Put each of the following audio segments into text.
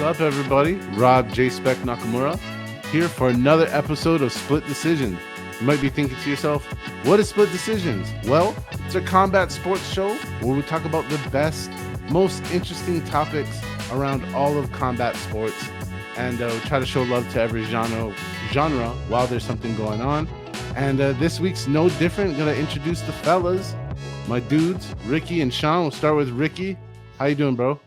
up, everybody? Rob J. Spec Nakamura here for another episode of Split Decisions. You might be thinking to yourself, what is Split Decisions? Well, it's a combat sports show where we talk about the best, most interesting topics around all of combat sports and try to show love to every genre while there's something going on. And this week's no different. Going to introduce the fellas, my dudes, Ricky and Sean. We'll start with Ricky. How you doing, bro?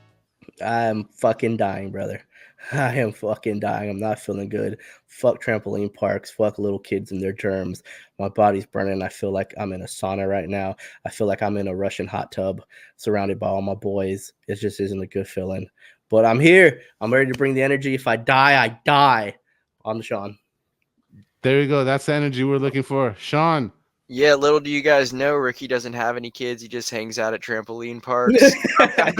I'm fucking dying, brother. I am fucking dying. I'm not feeling good. Fuck trampoline parks. Fuck little kids and their germs. My body's burning. I feel like I'm in a sauna right now. I feel like I'm in a Russian hot tub surrounded by all my boys. It just isn't a good feeling. But I'm here. I'm ready to bring the energy. If I die, I die. On the Sean. There you go. That's the energy we're looking for. Sean. Yeah, little do you guys know, Ricky doesn't have any kids. He just hangs out at trampoline parks. I'm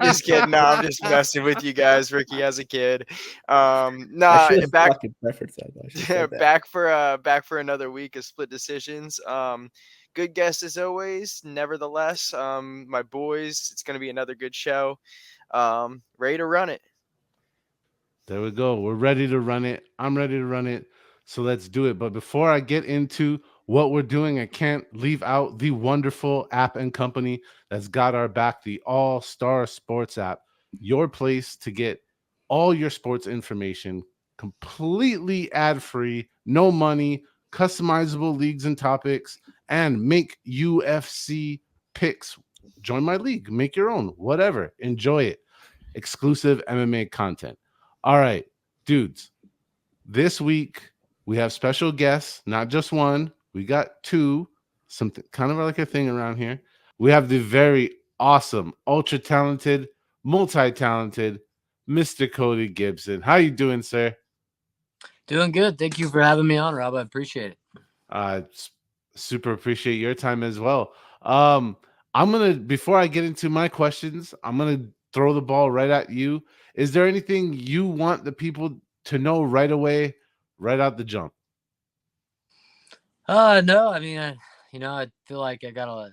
just kidding. No, I'm just messing with you guys. Ricky has a kid. Back for another week of Split Decisions. Good guest as always. Nevertheless, my boys, it's going to be another good show. Ready to run it. There we go. We're ready to run it. I'm ready to run it. So let's do it. But before I get into what we're doing, I can't leave out the wonderful app and company that's got our back, the AllStar Sports app, your place to get all your sports information completely ad-free, no money, customizable leagues and topics, and make UFC picks. Join my league, make your own, whatever. Enjoy it. Exclusive MMA content. All right, dudes, this week we have special guests, not just one. We got two, something kind of like a thing around here. We have the very awesome, ultra-talented, multi-talented Mr. Cody Gibson. How you doing, sir? Doing good. Thank you for having me on, Rob. I appreciate it. Super appreciate your time as well. Before I get into my questions, I'm going to throw the ball right at you. Is there anything you want the people to know right away, right out the jump? No, I mean, I feel like I got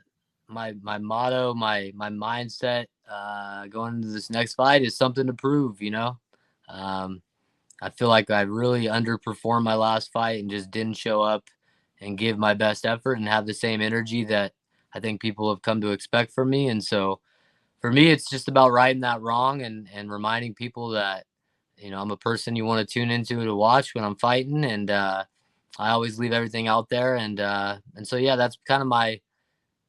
my motto, my mindset going into this next fight is something to prove, I feel like I really underperformed my last fight and just didn't show up and give my best effort and have the same energy that I think people have come to expect from me. And so for me, it's just about righting that wrong and reminding people that, I'm a person you want to tune into to watch when I'm fighting. And I always leave everything out there. And so, yeah, that's kind of my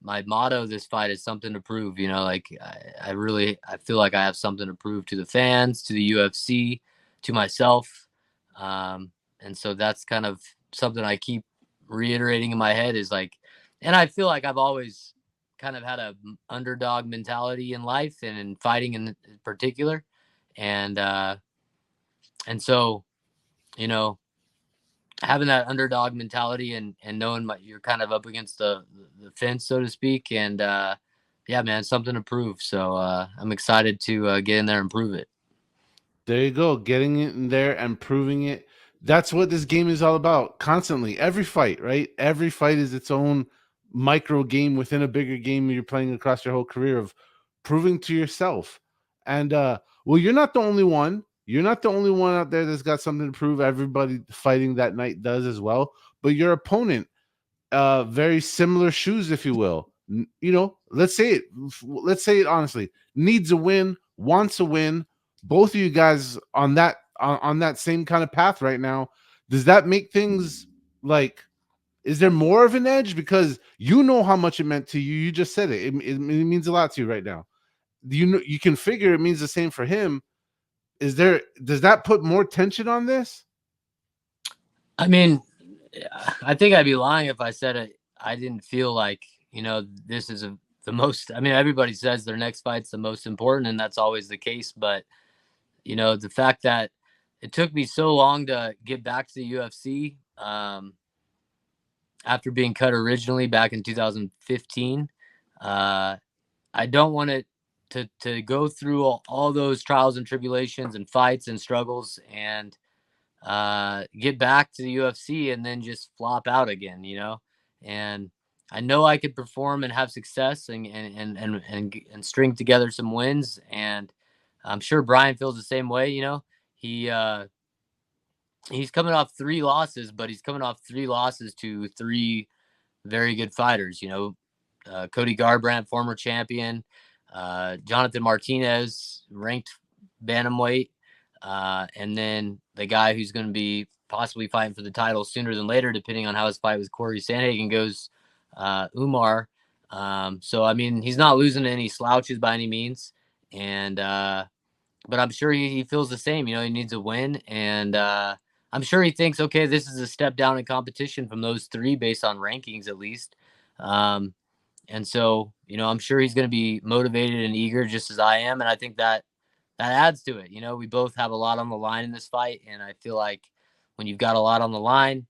motto. This fight is something to prove, I feel like I have something to prove to the fans, to the UFC, to myself. And so that's kind of something I keep reiterating in my head is like, and I feel like I've always kind of had a underdog mentality in life and in fighting in particular. And so, having that underdog mentality and knowing you're kind of up against the fence, so to speak. And yeah, man, something to prove. So I'm excited to get in there and prove it. There you go. Getting it in there and proving it. That's what this game is all about. Constantly. Every fight, right? Every fight is its own micro game within a bigger game you're playing across your whole career of proving to yourself. And well, you're not the only one. You're not the only one out there that's got something to prove. Everybody fighting that night does as well. But your opponent, very similar shoes, if you will. Let's say it honestly. Needs a win, wants a win. Both of you guys on that same kind of path right now. Does that make things like? Is there more of an edge because you know how much it meant to you? You just said it. It means a lot to you right now. You can figure it means the same for him. Does that put more tension on this? I mean, I think I'd be lying if I said it. I didn't feel like, this is the most, I mean, everybody says their next fight's the most important, and that's always the case. But, the fact that it took me so long to get back to the UFC, after being cut originally back in 2015, I don't want it to go through all those trials and tribulations and fights and struggles and get back to the UFC and then just flop out again, and I know I could perform and have success and string together some wins. And I'm sure Brian feels the same way. He he's coming off 3 losses, but he's coming off 3 losses to 3 very good fighters. Cody Garbrandt, former champion, Jonathan Martinez, ranked bantamweight, and then the guy who's going to be possibly fighting for the title sooner than later, depending on how his fight with Corey Sandhagen goes, Umar. So, I mean, he's not losing to any slouches by any means. And, but I'm sure he feels the same. He needs a win. And I'm sure he thinks, okay, this is a step down in competition from those 3 based on rankings, at least. And so, I'm sure he's going to be motivated and eager just as I am. And I think that adds to it. We both have a lot on the line in this fight. And I feel like when you've got a lot on the line,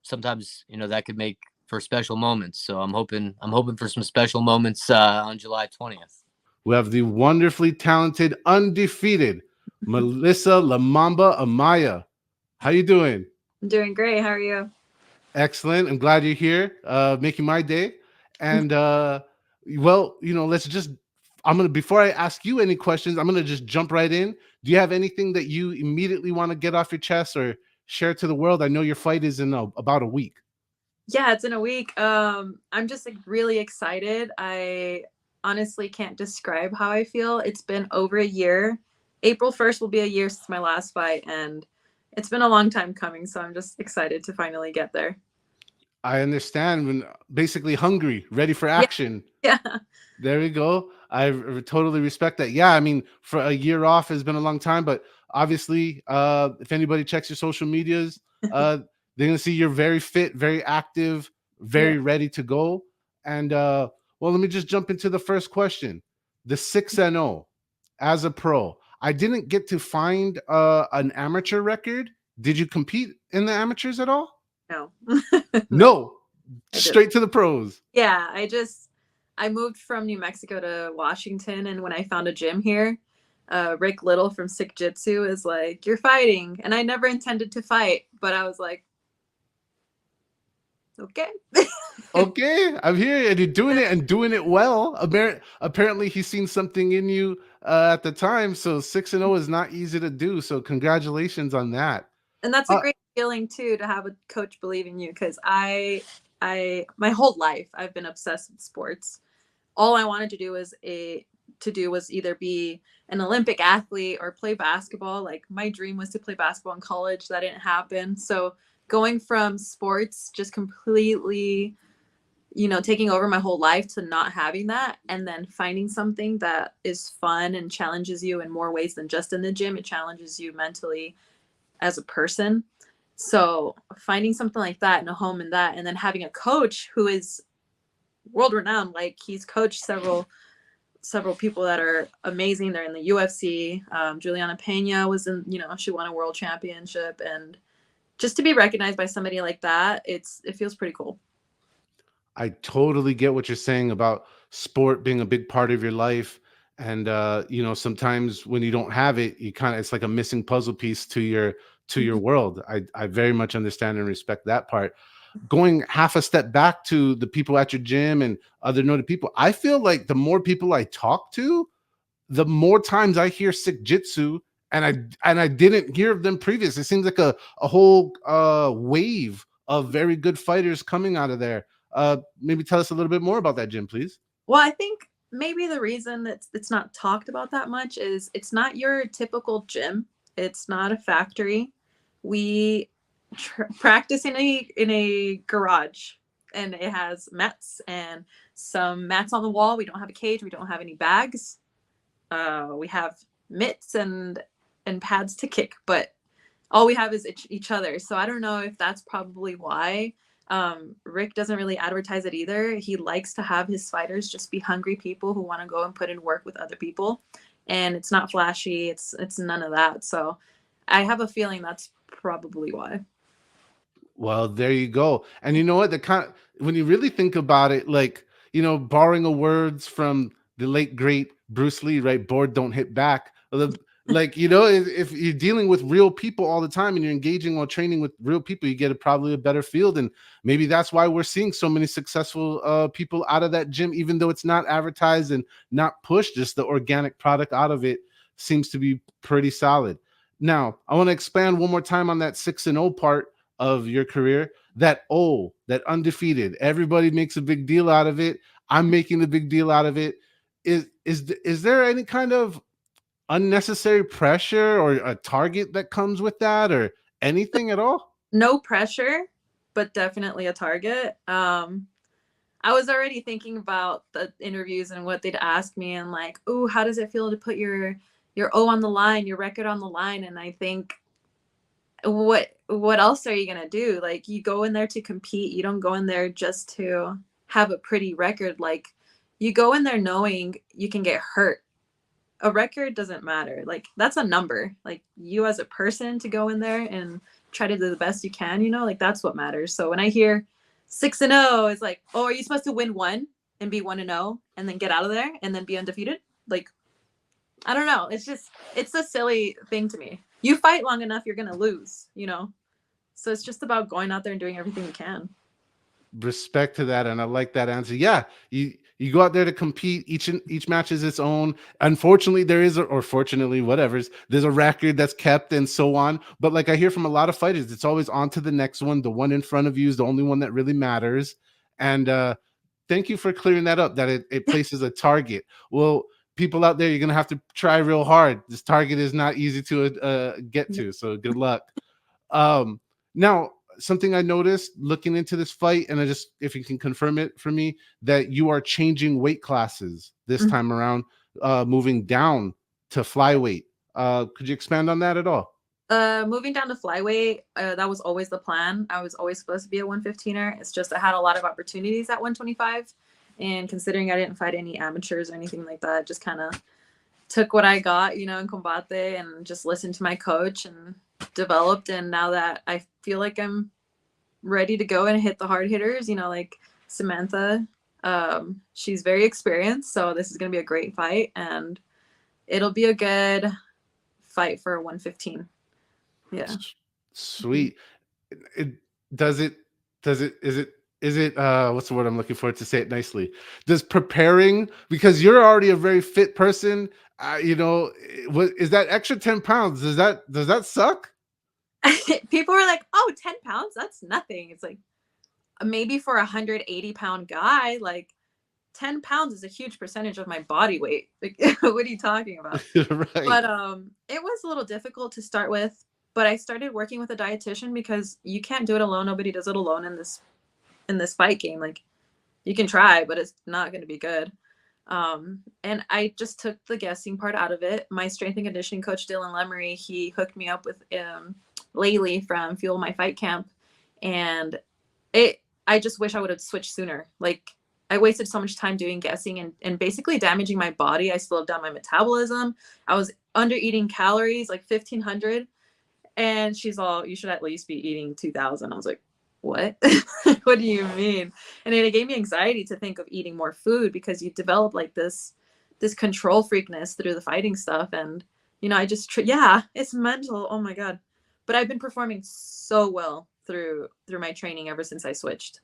sometimes, that could make for special moments. So I'm hoping for some special moments on July 20th. We have the wonderfully talented, undefeated Melissa La Mamba Amaya. How you doing? I'm doing great. How are you? Excellent. I'm glad you're here, making my day. And well, let's just. Before I ask you any questions, I'm gonna just jump right in. Do you have anything that you immediately want to get off your chest or share to the world? I know your fight is in about a week. Yeah, it's in a week. I'm just really excited. I honestly can't describe how I feel. It's been over a year. April 1st will be a year since my last fight, and it's been a long time coming. So I'm just excited to finally get there. I understand. When basically hungry, ready for action. Yeah. There we go. I totally respect that. Yeah, I mean, for a year off has been a long time, but obviously, if anybody checks your social medias, they're gonna see you're very fit, very active, very ready to go. And well, let me just jump into the first question. The 6-0 as a pro. I didn't get to find an amateur record. Did you compete in the amateurs at all? No. No. Straight to the pros. Yeah, I moved from New Mexico to Washington, and when I found a gym here, Rick Little from Sick Jitsu is like, "You're fighting," and I never intended to fight, but I was like, "Okay." Okay, I'm here, and you're doing it and doing it well. Apparently, he's seen something in you at the time. So 6-0 is not easy to do. So congratulations on that. And that's a great feeling too, to have a coach believe in you, because I my whole life I've been obsessed with sports. All I wanted to do was either be an Olympic athlete or play basketball. Like, my dream was to play basketball in college. That didn't happen. So going from sports just completely, taking over my whole life, to not having that, and then finding something that is fun and challenges you in more ways than just in the gym. It challenges you mentally as a person. So finding something like that and a home in that, and then having a coach who is world renowned. Like, he's coached several people that are amazing. They're in the UFC. Juliana Pena was in, she won a world championship, and just to be recognized by somebody like that, it feels pretty cool. I totally get what you're saying about sport being a big part of your life. And sometimes when you don't have it, it's like a missing puzzle piece to your world. I very much understand and respect that part. Going half a step back to the people at your gym and other noted people, I feel like the more people I talk to, the more times I hear Sick Jitsu, and I didn't hear of them previous. It seems like a whole wave of very good fighters coming out of there. Maybe tell us a little bit more about that gym, please. Well, I think maybe the reason that it's not talked about that much is it's not your typical gym. It's not a factory. We practice in a garage, and it has mats and some mats on the wall. We don't have a cage. We don't have any bags. We have mitts and pads to kick, but all we have is each other. So I don't know if that's probably why. Rick doesn't really advertise it either. He likes to have his fighters just be hungry people who want to go and put in work with other people, and it's not flashy. It's none of that. So I have a feeling that's probably why. Well, there you go. And you know what? When you really think about it, like, borrowing a words from the late great Bruce Lee, right? Bored don't hit back. Like, if you're dealing with real people all the time and you're engaging or training with real people, you get probably a better field. And maybe that's why we're seeing so many successful people out of that gym, even though it's not advertised and not pushed. Just the organic product out of it seems to be pretty solid. Now, I want to expand one more time on that 6-0 part of your career. That undefeated. Everybody makes a big deal out of it. I'm making a big deal out of it. Is there any kind of unnecessary pressure or a target that comes with that, or anything at all? No pressure, but definitely a target. I was already thinking about the interviews and what they'd ask me, and like, oh, how does it feel to put your O on the line, your record on the line? And I think, what else are you gonna do? Like, you go in there to compete. You don't go in there just to have a pretty record. Like, you go in there knowing you can get hurt. A record doesn't matter. Like, that's a number. Like, you as a person to go in there and try to do the best you can, like, that's what matters. So when I hear 6-0, it's like, oh, are you supposed to win one and be 1-0 and then get out of there and then be undefeated? Like, I don't know. It's a silly thing to me. You fight long enough, you're gonna lose, So it's just about going out there and doing everything you can. Respect to that, and I like that answer. Yeah, you go out there to compete. Each match is its own. Unfortunately, or fortunately, whatever's, there's a record that's kept and so on. But like I hear from a lot of fighters, it's always on to the next one. The one in front of you is the only one that really matters. And thank you for clearing that up. That it places a target. Well, people out there, you're gonna have to try real hard. This target is not easy to get to. So good luck. Now, something I noticed looking into this fight, and if you can confirm it for me, that you are changing weight classes this time around, moving down to flyweight. Could you expand on that at all? Moving down to flyweight, that was always the plan. I was always supposed to be a 115er. It's just I had a lot of opportunities at 125, and considering I didn't fight any amateurs or anything like that, just kind of took what I got, in combate, and just listened to my coach and developed. And now that I feel like I'm ready to go and hit the hard hitters, like Samantha, she's very experienced, so this is going to be a great fight, and it'll be a good fight for 115. Yeah. Sweet. Is it what's the word I'm looking for to say it nicely? Does preparing, because you're already a very fit person, what is that extra 10 pounds? Does that suck? People are like, oh, 10 pounds, that's nothing. It's like, maybe for a 180-pound guy, like 10 pounds is a huge percentage of my body weight. Like, what are you talking about? Right. But it was a little difficult to start with, but I started working with a dietitian because you can't do it alone. Nobody does it alone in this fight game. Like, you can try, but it's not going to be good. And I just took the guessing part out of it. My strength and conditioning coach, Dylan Lemery, he hooked me up with Laylee from Fuel My Fight Camp, and I just wish I would have switched sooner. Like, I wasted so much time doing guessing and basically damaging my body. I slowed down my metabolism. I was under eating calories, like 1,500. And she's all, you should at least be eating 2,000. I was like, what? What do you mean? And it gave me anxiety to think of eating more food, because you develop like this control freakness through the fighting stuff. And, I just, it's mental. Oh my God. But I've been performing so well through my training ever since I switched.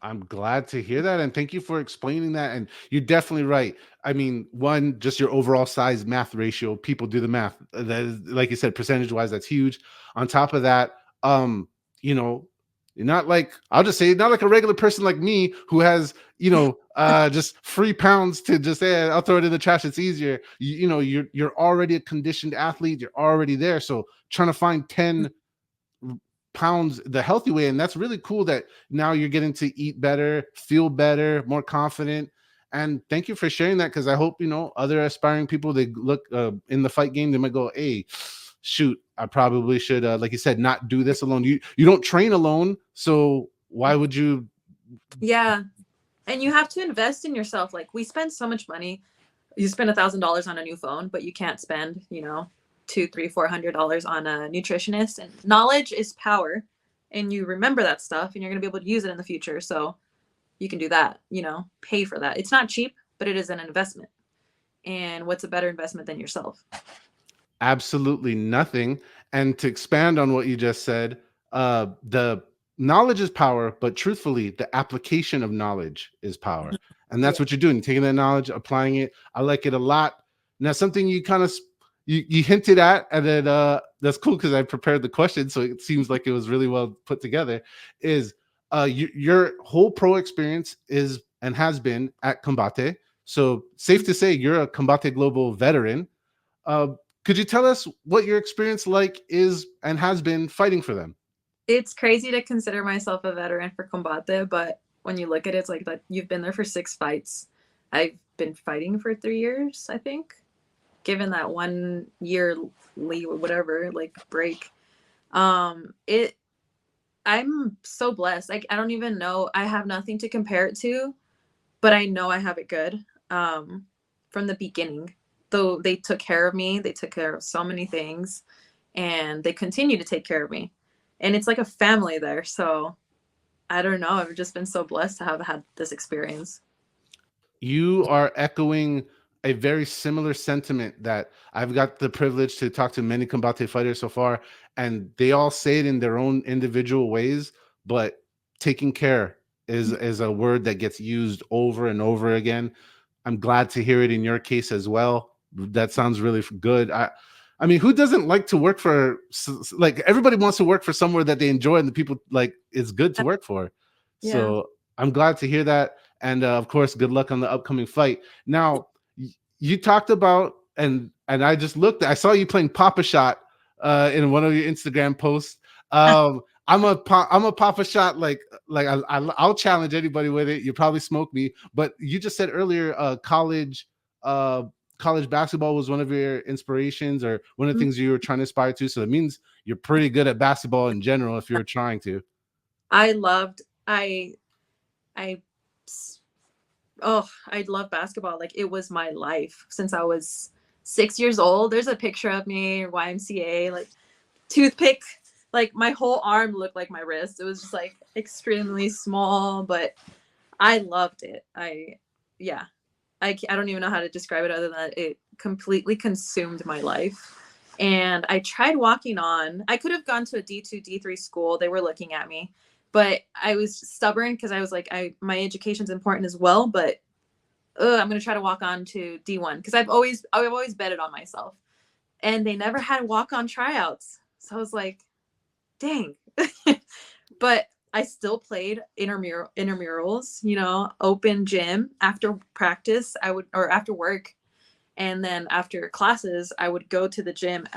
I'm glad to hear that, and thank you for explaining that. And you're definitely right. I mean, one, just your overall size math ratio, people do the math. That is, like you said, percentage wise, that's huge. On top of that, you're not like, I'll just say, not like a regular person like me who has, just free pounds to just say, I'll throw it in the trash. It's easier. You're already a conditioned athlete. You're already there. So trying to find 10 pounds the healthy way, and that's really cool that now you're getting to eat better, feel better, more confident. And thank you for sharing that, because I hope other aspiring people, they look in the fight game, they might go, hey, shoot, I probably should like you said, not do this alone. You don't train alone, so why would you? Yeah. And you have to invest in yourself. Like, we spend so much money. You spend $1,000 on a new phone, but you can't spend $200, $300, $400 on a nutritionist. And knowledge is power, and you remember that stuff, and you're going to be able to use it in the future. So you can do that, pay for that. It's not cheap, but it is an investment. And what's a better investment than yourself? Absolutely nothing. And to expand on what you just said, the knowledge is power, but truthfully, the application of knowledge is power. And that's Yeah. what you're doing, taking that knowledge, applying it. I like it a lot. Now, something you kind of you hinted at, and then that's cool because I prepared the question, so it seems like it was really well put together. Is your whole pro experience is and has been at Combate. So safe to say you're a Combate Global veteran. Uh, could you tell us what your experience like is and has been fighting for them? It's crazy to consider myself a veteran for Combate, but when you look at it, it's like that you've been there for 6 fights. I've been fighting for 3 years, I think, given that 1 year leave, whatever, like break. It I'm so blessed. Like I don't even know. I have nothing to compare it to, but I know I have it good. From the beginning. Though they took care of me, they took care of so many things, and they continue to take care of me. And it's like a family there. So I don't know. I've just been so blessed to have had this experience. You are echoing a very similar sentiment that I've got the privilege to talk to many Combate fighters so far, and they all say it in their own individual ways, but taking care is a word that gets used over and over again. I'm glad to hear it in your case as well. That sounds really good. I mean, who doesn't like to work for, like, everybody wants to work for somewhere that they enjoy and the people like it's good to work for. Yeah. So I'm glad to hear that. And of course, good luck on the upcoming fight. Now, you talked about, and I just looked, I saw you playing Papa Shot in one of your Instagram posts. I'm a Papa Shot, I'll challenge anybody with it. You probably smoke me, but you just said earlier, college basketball was one of your inspirations or one of the things you were trying to aspire to. So it means you're pretty good at basketball in general if you're trying to. I loved I I I love basketball. Like it was my life since I was 6 years old. There's a picture of me YMCA, like toothpick, like my whole arm looked like my wrist. It was just like extremely small, but I loved it. Yeah, I don't even know how to describe it other than it completely consumed my life. And I tried walking on. I could have gone to a D2, D3 school. They were looking at me, but I was stubborn because I was like, my education's important as well, but I'm gonna try to walk on to D1 because I've always betted on myself, and they never had walk-on tryouts. So I was like, dang. But I still played intramurals, open gym after practice. Or after work, and then after classes, I would go to the gym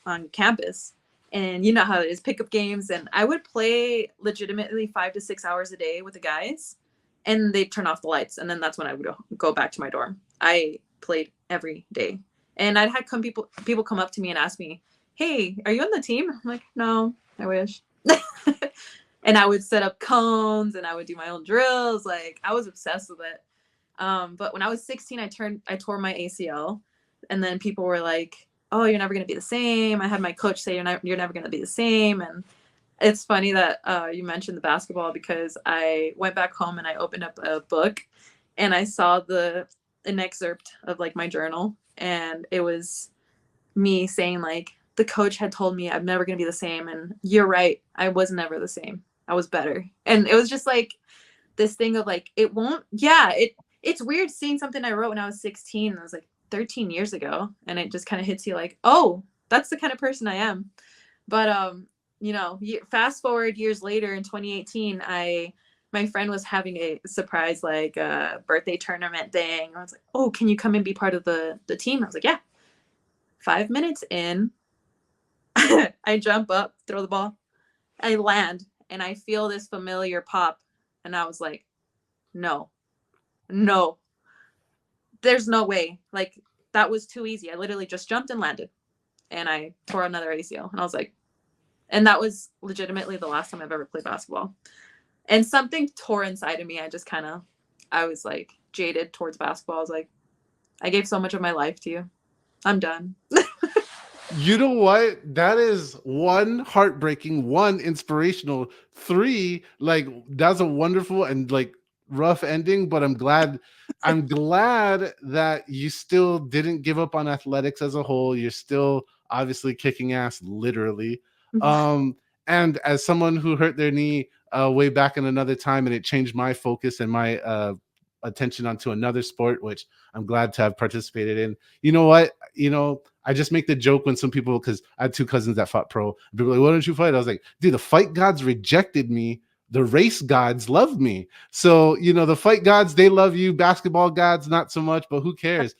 on campus. And you know how it is, pickup games. And I would play legitimately 5 to 6 hours a day with the guys, and they'd turn off the lights. And then that's when I would go back to my dorm. I played every day. And I'd had people come up to me and ask me, hey, are you on the team? I'm like, no, I wish. And I would set up cones and I would do my own drills. Like I was obsessed with it. But when I was 16, I tore my ACL, and then people were like, oh, you're never going to be the same. I had my coach say, you're never going to be the same. And it's funny that you mentioned the basketball, because I went back home and I opened up a book and I saw an excerpt of like my journal, and it was me saying like, the coach had told me I'm never going to be the same. And you're right. I was never the same. I was better. And it was just like this thing of like, it won't, yeah, it's weird seeing something I wrote when I was 16. It was like 13 years ago. And it just kind of hits you like, oh, that's the kind of person I am. But, fast forward years later in 2018, my friend was having a surprise, like birthday tournament thing. I was like, oh, can you come and be part of the team? I was like, yeah. 5 minutes in, I jump up, throw the ball, I land, and I feel this familiar pop. And I was like, no, there's no way. Like, that was too easy. I literally just jumped and landed, and I tore another ACL. And I was like, and that was legitimately the last time I've ever played basketball. And something tore inside of me. I was like jaded towards basketball. I was like, I gave so much of my life to you. I'm done. You know what? That is 1, heartbreaking, 1, inspirational, 3, like that's a wonderful and like rough ending, but I'm glad that you still didn't give up on athletics as a whole. You're still obviously kicking ass, literally. And as someone who hurt their knee way back in another time, and it changed my focus and my attention onto another sport, which I'm glad to have participated in. You know what? I just make the joke when some people, because I had 2 cousins that fought pro. People are like, why don't you fight? I was like, dude, the fight gods rejected me. The race gods loved me. So, the fight gods, they love you. Basketball gods, not so much, but who cares?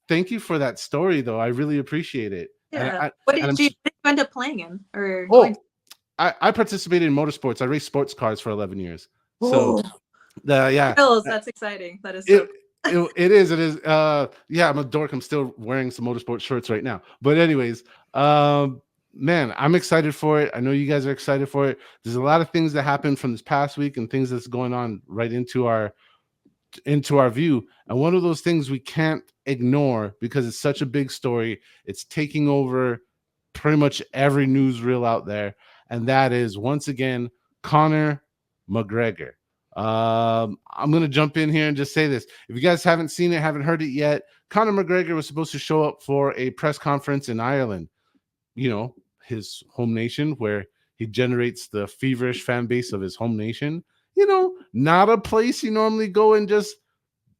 Thank you for that story, though. I really appreciate it. Yeah. And What and did you end up playing in or oh, going to? I participated in motorsports. I raced sports cars for 11 years. Oh, So, yeah. Thrills, that's exciting. That is so cool. It is. Yeah, I'm a dork. I'm still wearing some motorsport shirts right now. But anyways, man, I'm excited for it. I know you guys are excited for it. There's a lot of things that happened from this past week and things that's going on right into our view. And one of those things we can't ignore because it's such a big story. It's taking over pretty much every newsreel out there. And that is, once again, Conor McGregor. I'm going to jump in here and just say this. If you guys haven't seen it, haven't heard it yet, Conor McGregor was supposed to show up for a press conference in Ireland, his home nation, where he generates the feverish fan base of his home nation. Not a place you normally go and just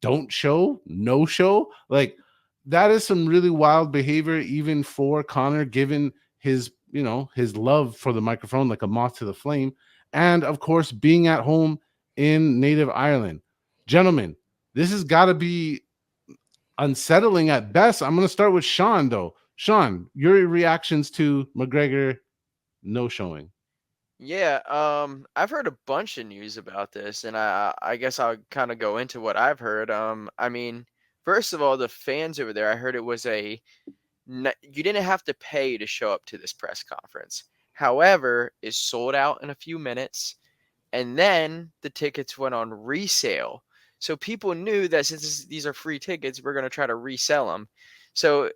don't show, no show. Like, that is some really wild behavior, even for Conor, given his love for the microphone, like a moth to the flame. And of course, being at home in native Ireland. Gentlemen, this has got to be unsettling at best. I'm going to start with Sean, though. Sean, your reactions to McGregor no showing. Yeah, I've heard a bunch of news about this, and I guess I'll kind of go into what I've heard. I mean, first of all, the fans over there, I heard it was you didn't have to pay to show up to this press conference. However, it sold out in a few minutes, and then the tickets went on resale. So people knew that since these are free tickets, we're going to try to resell them. So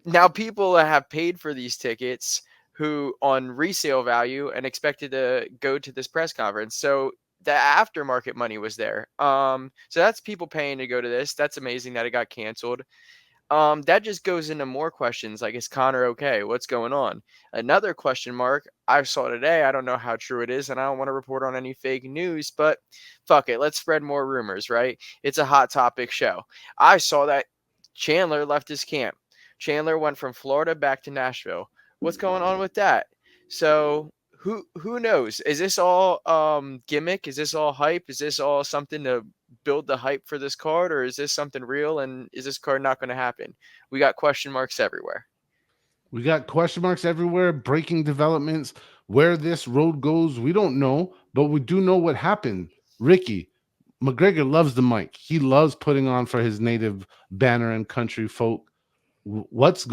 now people that have paid for these tickets who on resale value and expected to go to this press conference. So the aftermarket money was there. So that's people paying to go to this. That's amazing that it got canceled. That just goes into more questions like, is Conor okay? What's going on? Another question mark I saw today, I don't know how true it is, and I don't want to report on any fake news, but fuck it, let's spread more rumors, right? It's a hot topic show. I saw that Chandler left his camp. Chandler went from Florida back to Nashville. What's going on with that? So who knows? Is this all gimmick? Is this all hype? Is this all something to build the hype for this card, or is this something real? And is this card not going to happen? We got question marks everywhere. We got question marks everywhere, breaking developments. Where this road goes, we don't know, but we do know what happened. Ricky, McGregor loves the mic. He loves putting on for his native banner and country folk. What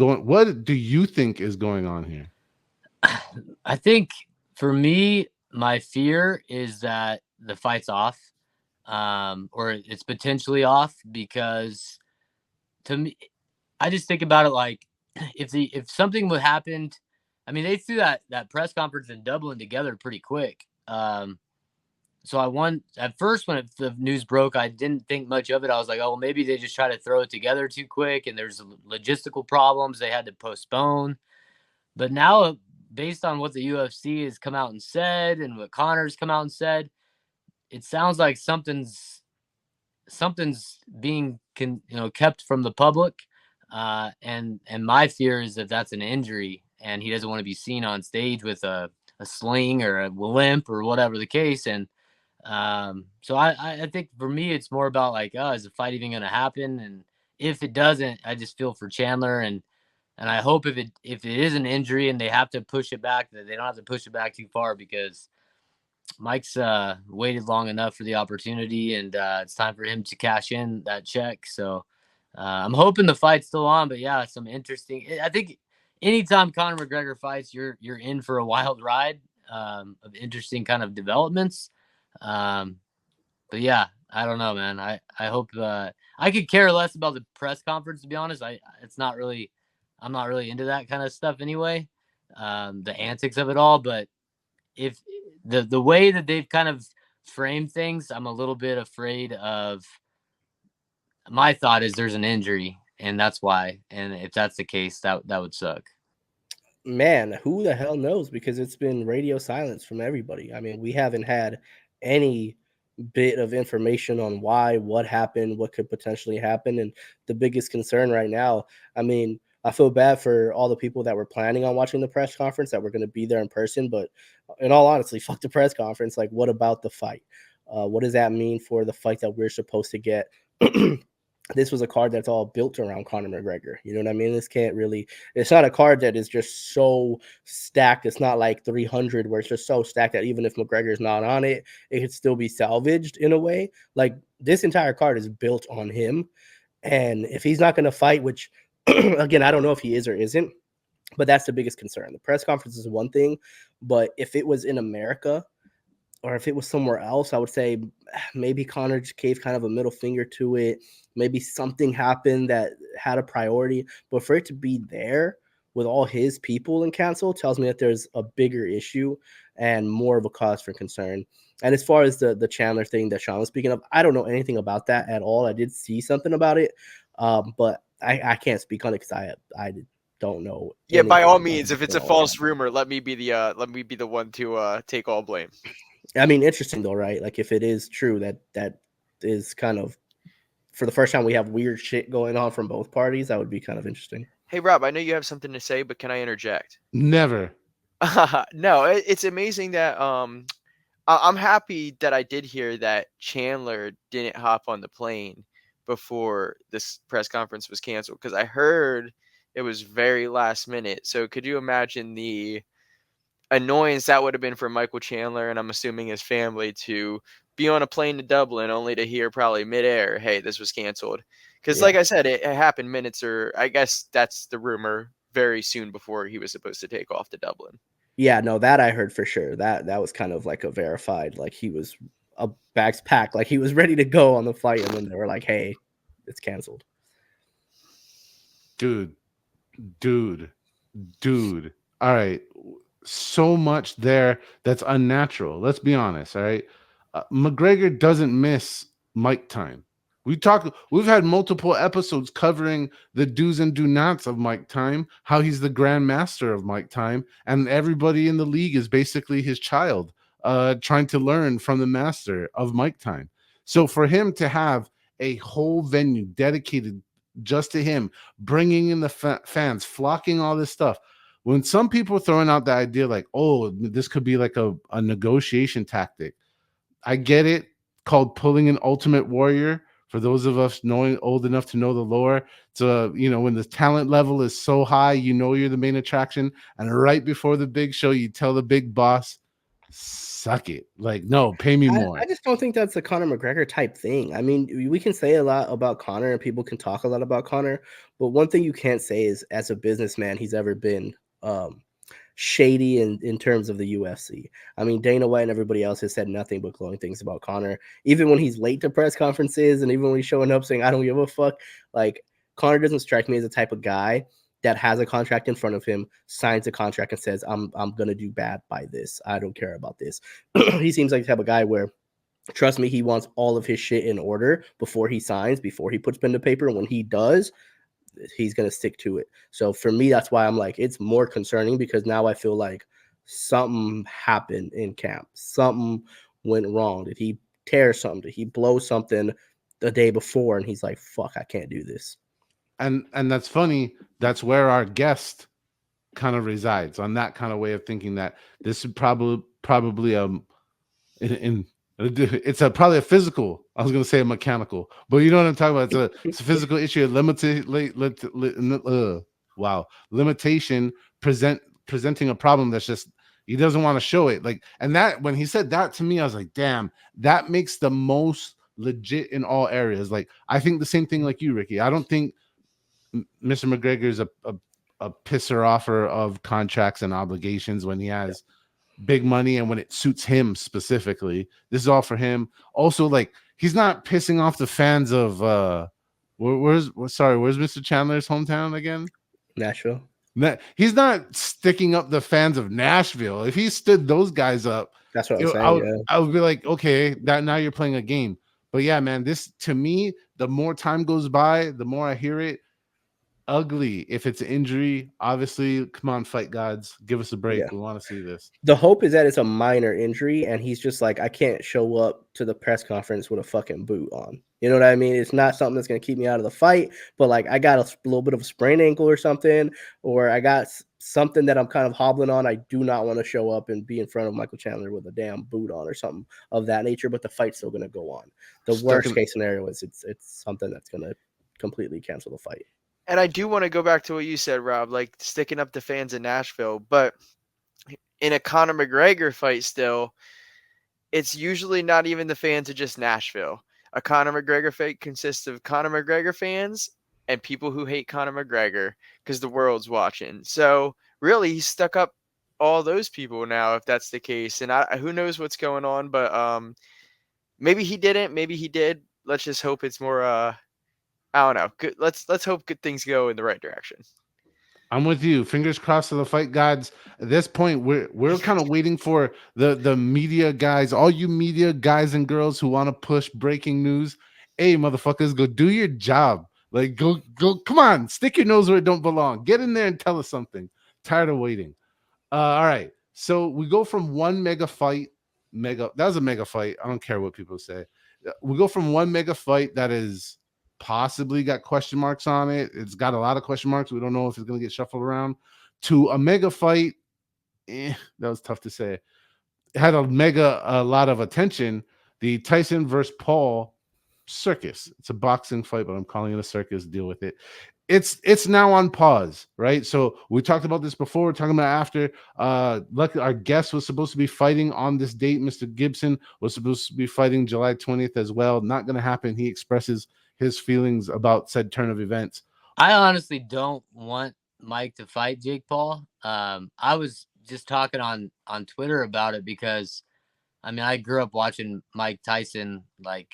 do you think is going on here? I think for me, my fear is that the fight's off, or it's potentially off, because to me, I just think about it like if something would happen, I mean, they threw that press conference in Dublin together pretty quick. So at first when the news broke, I didn't think much of it. I was like, oh, well, maybe they just try to throw it together too quick and there's logistical problems. They had to postpone. But now, based on what the UFC has come out and said and what Conor's come out and said, it sounds like something's being kept from the public. And my fear is that that's an injury and he doesn't want to be seen on stage with a sling or a limp or whatever the case. And so I think for me, it's more about like, is the fight even going to happen? And if it doesn't, I just feel for Chandler and I hope if it is an injury and they have to push it back, that they don't have to push it back too far, because Mike's waited long enough for the opportunity, and it's time for him to cash in that check. So I'm hoping the fight's still on, but yeah, some interesting. I think anytime Conor McGregor fights, you're in for a wild ride of interesting kind of developments. But yeah, I don't know, man. I hope I could care less about the press conference, to be honest. I'm not really into that kind of stuff anyway. The antics of it all, but if the way that they've kind of framed things, I'm a little bit afraid of. My thought is there's an injury, and that's why. And if that's the case, that would suck. Man, who the hell knows? Because it's been radio silence from everybody. I mean, we haven't had any bit of information on why, what happened, what could potentially happen. And the biggest concern right now, I mean, I feel bad for all the people that were planning on watching the press conference that were going to be there in person. But in all honesty, fuck the press conference. Like, what about the fight? What does that mean for the fight that we're supposed to get? This was a card that's all built around Conor McGregor. You know what I mean? This can't really, it's not a card that is just so stacked. It's not like 300 where it's just so stacked that even if McGregor's not on it, it could still be salvaged in a way. Like this entire card is built on him. And if he's not going to fight, which again, I don't know if he is or isn't, but that's the biggest concern. The press conference is one thing, but if it was in America, or if it was somewhere else, I would say maybe Connor just gave kind of a middle finger to it. Maybe something happened that had a priority. But for it to be there with all his people and cancel tells me that there's a bigger issue and more of a cause for concern. And as far as the Chandler thing that Sean was speaking of, I don't know anything about that at all. I did see something about it, but I can't speak on it because I don't know. Yeah, by all anything means, if it's a at all. false rumor, let me be the one to take all blame. I mean, interesting though, right? Like if it is true that is kind of for the first time we have weird shit going on from both parties, that would be kind of interesting. Hey Rob, I know you have something to say, but can I interject? Never. No, it's amazing that I'm happy that I did hear that Chandler didn't hop on the plane before this press conference was canceled because I heard it was very last minute. So could you imagine the annoyance that would have been for Michael Chandler and I'm assuming his family to be on a plane to Dublin only to hear probably midair, hey, this was canceled. Because like I said, it happened minutes or I guess that's the rumor very soon before he was supposed to take off to Dublin. Yeah, no, that I heard for sure. That was kind of like a verified, like he was a bags packed, like he was ready to go on the flight, and then they were like, "Hey, it's canceled." Dude. All right. So much there that's unnatural. Let's be honest. All right. McGregor doesn't miss mic time. We've had multiple episodes covering the do's and do nots of mic time, how he's the grand master of mic time, and everybody in the league is basically his child, trying to learn from the master of mic time. So for him to have a whole venue dedicated just to him, bringing in the fans, flocking all this stuff. When some people are throwing out the idea like, oh, this could be like a negotiation tactic, I get it. Called pulling an Ultimate Warrior. For those of us knowing old enough to know the lore, so when the talent level is so high, you're the main attraction, and right before the big show, you tell the big boss, "Suck it." Like, no, pay me more. I just don't think that's a Conor McGregor type thing. I mean, we can say a lot about Conor, and people can talk a lot about Conor, but one thing you can't say is, as a businessman, he's ever been shady in terms of the UFC. I mean, Dana White and everybody else has said nothing but glowing things about Conor. Even when he's late to press conferences and even when he's showing up saying, I don't give a fuck, like Conor doesn't strike me as the type of guy that has a contract in front of him, signs a contract and says, I'm going to do bad by this. I don't care about this. He seems like the type of guy where, trust me, he wants all of his shit in order before he signs, before he puts pen to paper. And when he does, he's going to stick to it. So for me, that's why I'm like, it's more concerning because now I feel like something happened in camp. Something went wrong. Did he tear something? Did he blow something the day before? And he's like, fuck, I can't do this. And that's funny. That's where our guest kind of resides, on that kind of way of thinking, that this is probably it's probably a physical. I was going to say a mechanical, but you know what I'm talking about. It's a physical issue. Limitation presenting a problem that's just he doesn't want to show it. Like, and that when he said that to me, I was like, damn, that makes the most legit in all areas. Like, I think the same thing like you, Ricky. I don't think Mr. McGregor is a pisser offer of contracts and obligations when he has big money and when it suits him specifically. This is all for him. Also, like, he's not pissing off the fans of where's Mr. Chandler's hometown again? Nashville. He's not sticking up the fans of Nashville. If he stood those guys up, that's what I'm saying. I would be like, okay, that now you're playing a game. But yeah, man, this, to me, the more time goes by, the more I hear it, ugly. If it's injury, obviously, come on, fight gods, give us a break. Yeah. We want to see this. The hope is that it's a minor injury and he's just like, I can't show up to the press conference with a fucking boot on. You know what I mean? It's not something that's going to keep me out of the fight, but like I got a little bit of a sprained ankle or something, or I got something that I'm kind of hobbling on. I do not want to show up and be in front of Michael Chandler with a damn boot on or something of that nature, but the fight's still going to go on. The worst case scenario is it's something that's going to completely cancel the fight. And I do want to go back to what you said, Rob, like sticking up the fans in Nashville, but in a Conor McGregor fight still, it's usually not even the fans of just Nashville. A Conor McGregor fight consists of Conor McGregor fans and people who hate Conor McGregor because the world's watching. So really, he's stuck up all those people now, if that's the case. And who knows what's going on, but maybe he didn't, maybe he did. Let's just hope it's more. I don't know. Good. Let's hope good things go in the right direction. I'm with you. Fingers crossed to the fight gods. At this point, we're kind of waiting for the media guys, all you media guys and girls who want to push breaking news. Hey, motherfuckers, go do your job. Like, go, come on, stick your nose where it don't belong. Get in there and tell us something. Tired of waiting. All right. So we go from one mega fight, that was a mega fight. I don't care what people say. We go from one mega fight that is possibly got question marks on it. It's got a lot of question marks. We don't know if it's going to get shuffled around, to a mega fight. That was tough to say. It had a lot of attention. The Tyson versus Paul circus. It's a boxing fight, but I'm calling it a circus. Deal with it. It's now on pause, right? So we talked about this before. We're talking about after. Luckily, our guest was supposed to be fighting on this date. Mr. Gibson was supposed to be fighting July 20th as well. Not going to happen. He expresses his feelings about said turn of events. I honestly don't want Mike to fight Jake Paul. I was just talking on Twitter about it because, I mean, I grew up watching Mike Tyson. Like,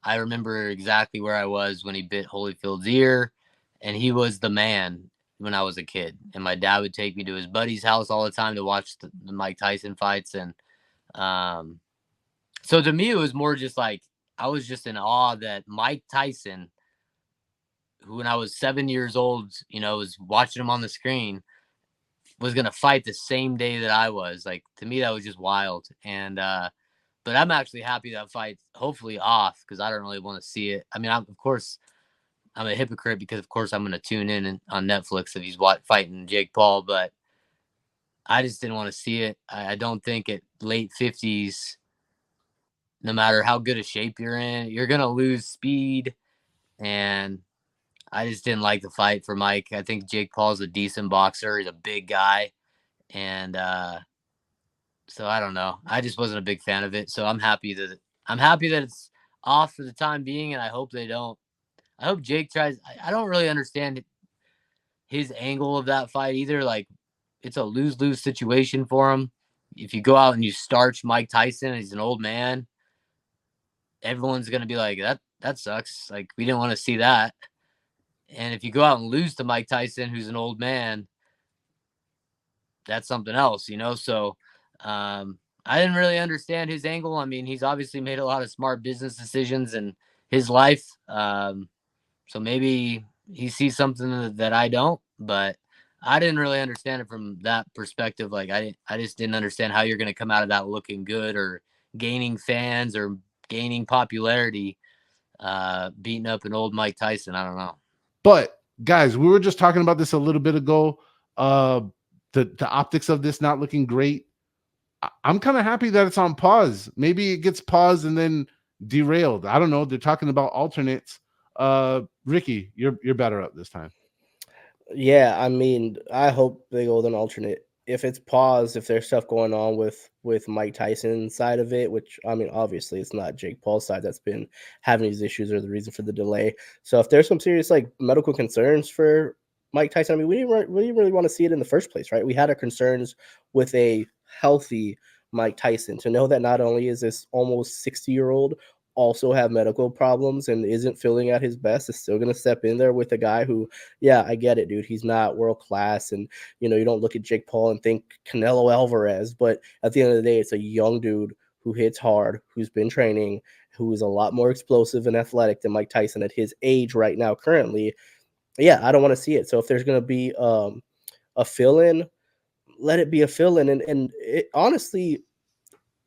I remember exactly where I was when he bit Holyfield's ear, and he was the man when I was a kid. And my dad would take me to his buddy's house all the time to watch the Mike Tyson fights. And so to me, it was more just like I was just in awe that Mike Tyson, who when I was 7 years old, you know, was watching him on the screen, was going to fight the same day that I was. Like, to me, that was just wild. And, but I'm actually happy that fight's hopefully off because I don't really want to see it. I mean, of course, I'm a hypocrite because, of course, I'm going to tune in on Netflix if he's fighting Jake Paul, but I just didn't want to see it. I don't think at late 50s, no matter how good a shape you're in, you're going to lose speed. And I just didn't like the fight for Mike. I think Jake Paul's a decent boxer. He's a big guy. And so I don't know. I just wasn't a big fan of it. So I'm happy that it's off for the time being, and I hope they don't. I hope Jake tries. I don't really understand his angle of that fight either. Like, it's a lose-lose situation for him. If you go out and you starch Mike Tyson, he's an old man, everyone's going to be like, that sucks. Like, we didn't want to see that. And if you go out and lose to Mike Tyson, who's an old man, that's something else, you know? So I didn't really understand his angle. I mean, he's obviously made a lot of smart business decisions in his life. So maybe he sees something that I don't, but I didn't really understand it from that perspective. Like, I just didn't understand how you're going to come out of that looking good or gaining fans or gaining popularity, beating up an old Mike Tyson. I don't know. But guys, we were just talking about this a little bit ago. The optics of this not looking great. I'm kind of happy that it's on pause. Maybe it gets paused and then derailed. I don't know. They're talking about alternates. Ricky, you're better up this time. Yeah, I mean, I hope they go with an alternate. If it's paused, if there's stuff going on with Mike Tyson's side of it, which, I mean, obviously it's not Jake Paul's side that's been having these issues or the reason for the delay. So if there's some serious like medical concerns for Mike Tyson, I mean, we didn't really want to see it in the first place, right? We had our concerns with a healthy Mike Tyson. To know that not only is this almost 60-year-old also have medical problems and isn't feeling at his best, is still going to step in there with a guy who, yeah, I get it, dude. He's not world class. And, you know, you don't look at Jake Paul and think Canelo Alvarez, but at the end of the day, it's a young dude who hits hard, who's been training, who is a lot more explosive and athletic than Mike Tyson at his age right now currently. yeah, I don't want to see it. So if there's gonna be a fill-in, let it be a fill-in. And it, honestly,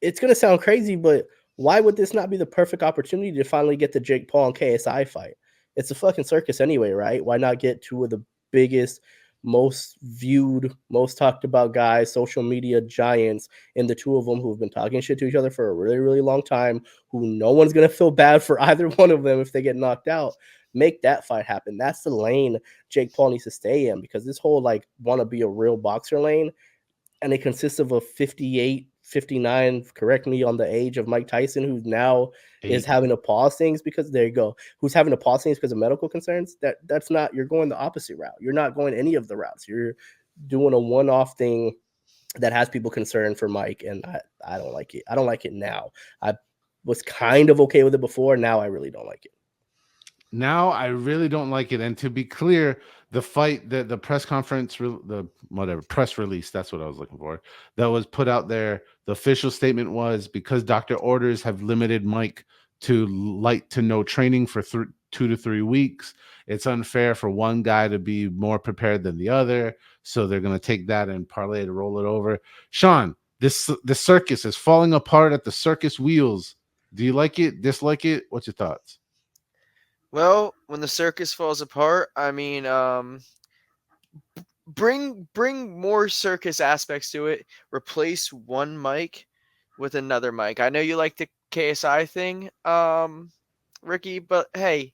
it's gonna sound crazy, but why would this not be the perfect opportunity to finally get the Jake Paul and KSI fight? It's a fucking circus anyway, right? Why not get two of the biggest, most viewed, most talked about guys, social media giants, and the two of them who've been talking shit to each other for a really, really long time, who no one's gonna feel bad for either one of them if they get knocked out. Make that fight happen. That's the lane Jake Paul needs to stay in, because this whole like want to be a real boxer lane, and it consists of a 58, 59, correct me on the age, of Mike Tyson, who now is 8. having to pause things because, there you go, who's having to pause things because of medical concerns. That's not, you're going the opposite route. You're not going any of the routes. You're doing a one-off thing that has people concerned for Mike, and I don't like it. I don't like it now. I was kind of okay with it before. Now I really don't like it. Now I really don't like it. And to be clear, the fight, the press conference, the whatever press release, that's what I was looking for, that was put out there. The official statement was, because doctor orders have limited Mike to light to no training for 2 to 3 weeks, it's unfair for one guy to be more prepared than the other. So they're going to take that and parlay to roll it over. Sean, the circus is falling apart at the circus wheels. Do you like it? Dislike it? What's your thoughts? Well, when the circus falls apart, I mean, bring more circus aspects to it. Replace one mic with another mic. I know you like the KSI thing, Ricky, but hey,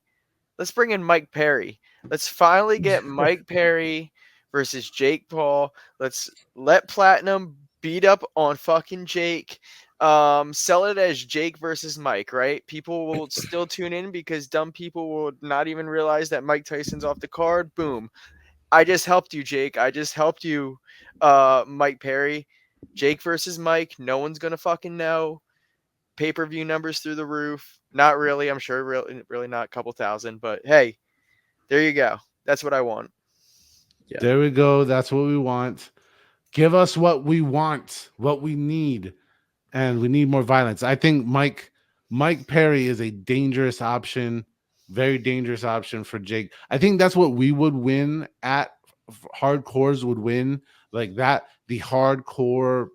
let's bring in Mike Perry. Let's finally get Mike Perry versus Jake Paul. Let's let Platinum beat up on fucking Jake. Sell it as Jake versus Mike, right? People will still tune in because dumb people will not even realize that Mike Tyson's off the card. Boom. I just helped you, Jake. I just helped you, Mike Perry. Jake versus Mike. No one's gonna fucking know. Pay-per-view numbers through the roof. Not really. I'm sure really not a couple thousand, but hey, there you go. That's what I want. Yeah. There we go. That's what we want. Give us what we want, what we need, and we need more violence. I think Mike Perry is a dangerous option, very dangerous option for Jake. I think that's what we would win at. Hardcores would win like that. The hardcore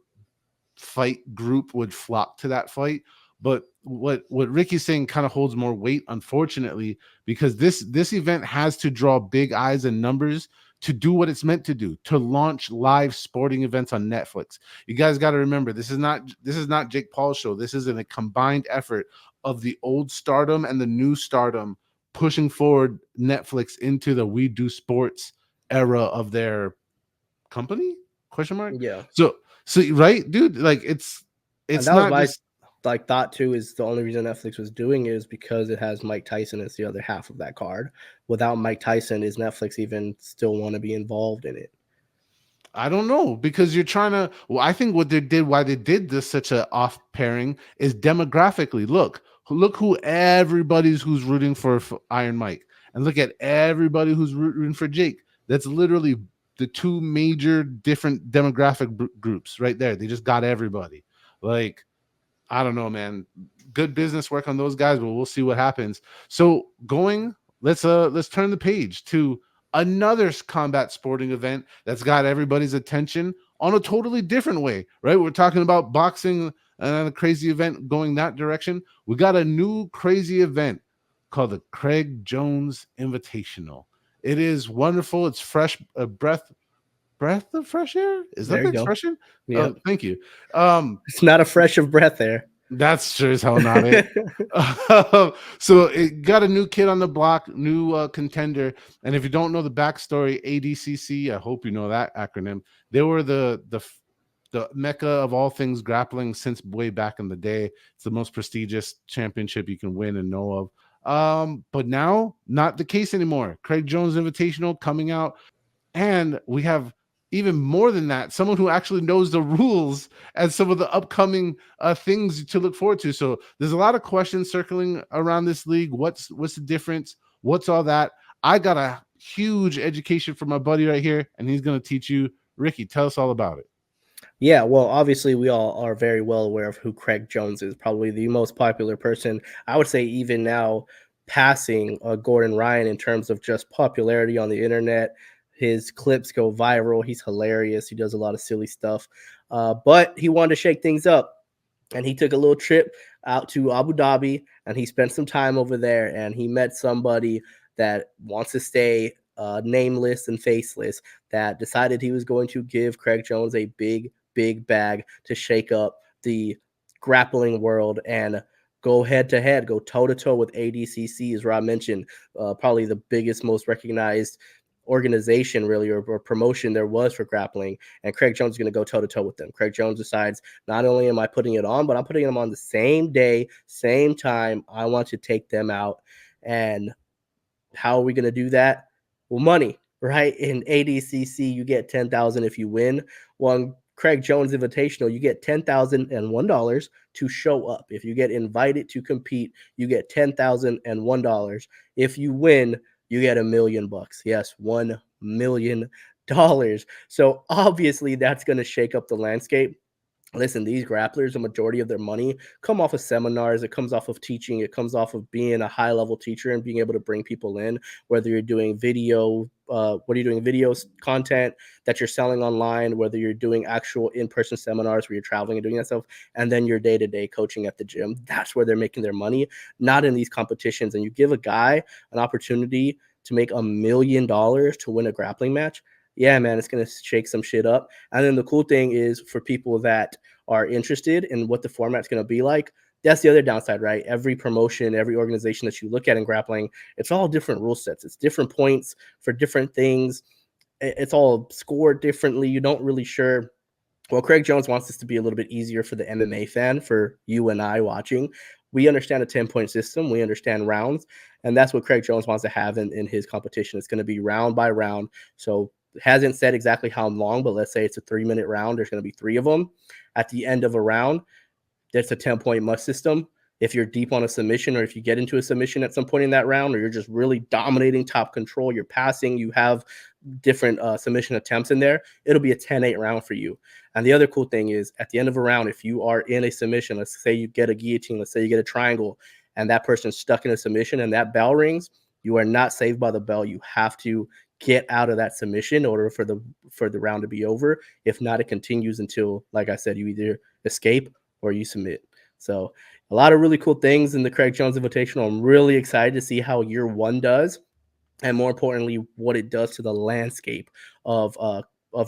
fight group would flock to that fight. But what Ricky's saying kind of holds more weight, unfortunately, because this event has to draw big eyes and numbers to do what it's meant to do, to launch live sporting events on Netflix. You guys got to remember, this is not Jake Paul's show. This is a combined effort of the old stardom and the new stardom pushing forward Netflix into the We Do Sports era of their company? Question mark. Yeah. So right, dude, like it's And that was not my just like thought too, is the only reason Netflix was doing it is because it has Mike Tyson as the other half of that card. Without Mike Tyson, is Netflix even still want to be involved in it? I don't know, because you're trying to. Well, I think why they did this such a off pairing is demographically. Look who who's rooting for Iron Mike, and look at everybody who's rooting for Jake. That's literally the two major different demographic groups right there. They just got everybody. Like, I don't know, man. Good business work on those guys, but we'll see what happens. So let's turn the page to another combat sporting event that's got everybody's attention on a totally different way, right? We're talking about boxing and a crazy event going that direction. We got a new crazy event called the Craig Jones Invitational. It is wonderful. It's fresh, breath of fresh air. Is that There the you go. expression? Yeah. Thank you. It's not a fresh of breath there. That's sure as hell not it. So it got a new kid on the block, new contender. And if you don't know the backstory, ADCC, I hope you know that acronym. They were the mecca of all things grappling since way back in the day. It's the most prestigious championship you can win and know of. But now, not the case anymore. Craig Jones Invitational coming out, and we have even more than that, someone who actually knows the rules and some of the upcoming things to look forward to. So there's a lot of questions circling around this league. What's the difference? What's all that? I got a huge education from my buddy right here, and he's going to teach you. Ricky, tell us all about it. Yeah, well, obviously we all are very well aware of who Craig Jones is. Probably the most popular person, I would say, even now, passing Gordon Ryan in terms of just popularity on the internet. His clips go viral. He's hilarious. He does a lot of silly stuff. But he wanted to shake things up. And he took a little trip out to Abu Dhabi and he spent some time over there and he met somebody that wants to stay nameless and faceless, that decided he was going to give Craig Jones a big bag to shake up the grappling world and go head to head, go toe to toe with ADCC, as Rob mentioned, probably the biggest, most recognized organization really or promotion there was for grappling. And Craig Jones is going to go toe to toe with them. Craig Jones decides, not only am I putting it on, but I'm putting them on the same day, same time. I want to take them out. And how are we going to do that? Well, money, right? In ADCC, you get 10,000 if you win. Well, in Craig Jones Invitational, you get $10,001 to show up. If you get invited to compete, you get $10,001. If you win, you get $1 million. Yes, $1 million. So obviously that's going to shake up the landscape. Listen, these grapplers, a majority of their money come off of seminars. It comes off of teaching. It comes off of being a high level teacher and being able to bring people in, whether you're doing video, what are you doing? Videos, content that you're selling online, whether you're doing actual in-person seminars where you're traveling and doing that stuff, and then your day-to-day coaching at the gym. That's where they're making their money, not in these competitions. And you give a guy an opportunity to make $1 million to win a grappling match. Yeah, man, it's going to shake some shit up. And then the cool thing is for people that are interested in what the format's going to be like, that's the other downside, right? Every promotion, every organization that you look at in grappling, it's all different rule sets. It's different points for different things. It's all scored differently. You don't really sure. Well, Craig Jones wants this to be a little bit easier for the MMA fan, for you and I watching. We understand a 10-point system. We understand rounds. And that's what Craig Jones wants to have in his competition. It's going to be round by round. So hasn't said exactly how long, but let's say it's a 3-minute round. There's going to be 3 of them. At the end of a round, that's a 10-point must system. If you're deep on a submission, or if you get into a submission at some point in that round, or you're just really dominating top control, you're passing, you have different submission attempts in there, it'll be a 10-8 round for you. And the other cool thing is, at the end of a round, if you are in a submission, let's say you get a guillotine, let's say you get a triangle, and that person's stuck in a submission and that bell rings, you are not saved by the bell. You have to get out of that submission in order for the round to be over. If not, it continues until, like I said, you either escape or you submit. So a lot of really cool things in the Craig Jones Invitational. I'm really excited to see how year 1 does, and more importantly, what it does to the landscape of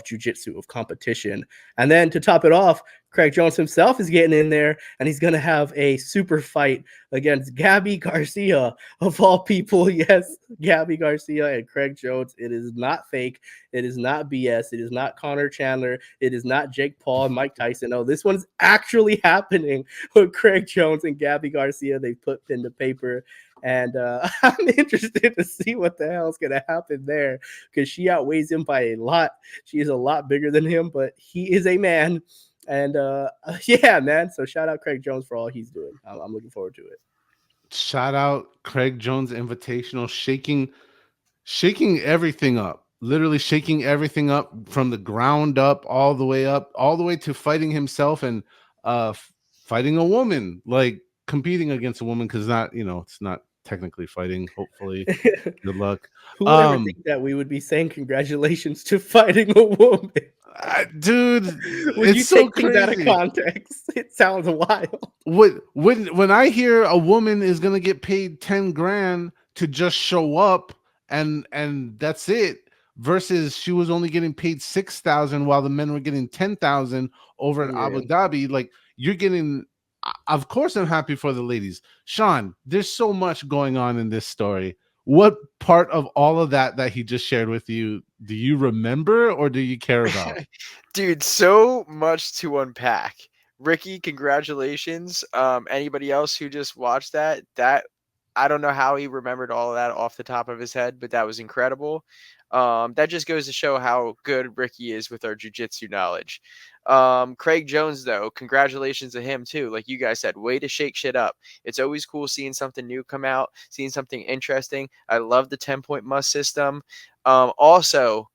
jiu-jitsu, of competition. And then to top it off, Craig Jones himself is getting in there, and he's going to have a super fight against Gabby Garcia, of all people. Yes, Gabby Garcia and Craig Jones. It is not fake. It is not BS. It is not Connor Chandler. It is not Jake Paul and Mike Tyson. No, this one's actually happening with Craig Jones and Gabby Garcia. They put pen to paper. And I'm interested to see what the hell is going to happen there, because she outweighs him by a lot. She is a lot bigger than him, but he is a man. And yeah, man. So shout out Craig Jones for all he's doing. I'm looking forward to it. Shout out Craig Jones Invitational, shaking everything up, literally shaking everything up from the ground up, all the way to fighting himself and fighting a woman, like competing against a woman, because it's not technically fighting, hopefully. Good luck. Who would ever think that we would be saying congratulations to fighting a woman? Dude, When it's you so take things out of crazy. context, it sounds wild. When I hear a woman is gonna get paid 10 grand to just show up and that's it, versus she was only getting paid 6,000 while the men were getting 10,000 over in Abu Dhabi, like you're getting. Of course, I'm happy for the ladies. Sean, there's so much going on in this story. What part of all of that he just shared with you do you remember or do you care about? Dude, so much to unpack. Ricky, congratulations. Anybody else who just watched that I don't know how he remembered all of that off the top of his head, but that was incredible. That just goes to show how good Ricky is with our jiu-jitsu knowledge. Craig Jones, though, congratulations to him too. Like you guys said, way to shake shit up. It's always cool seeing something new come out, seeing something interesting. I love the 10-point must system. Also,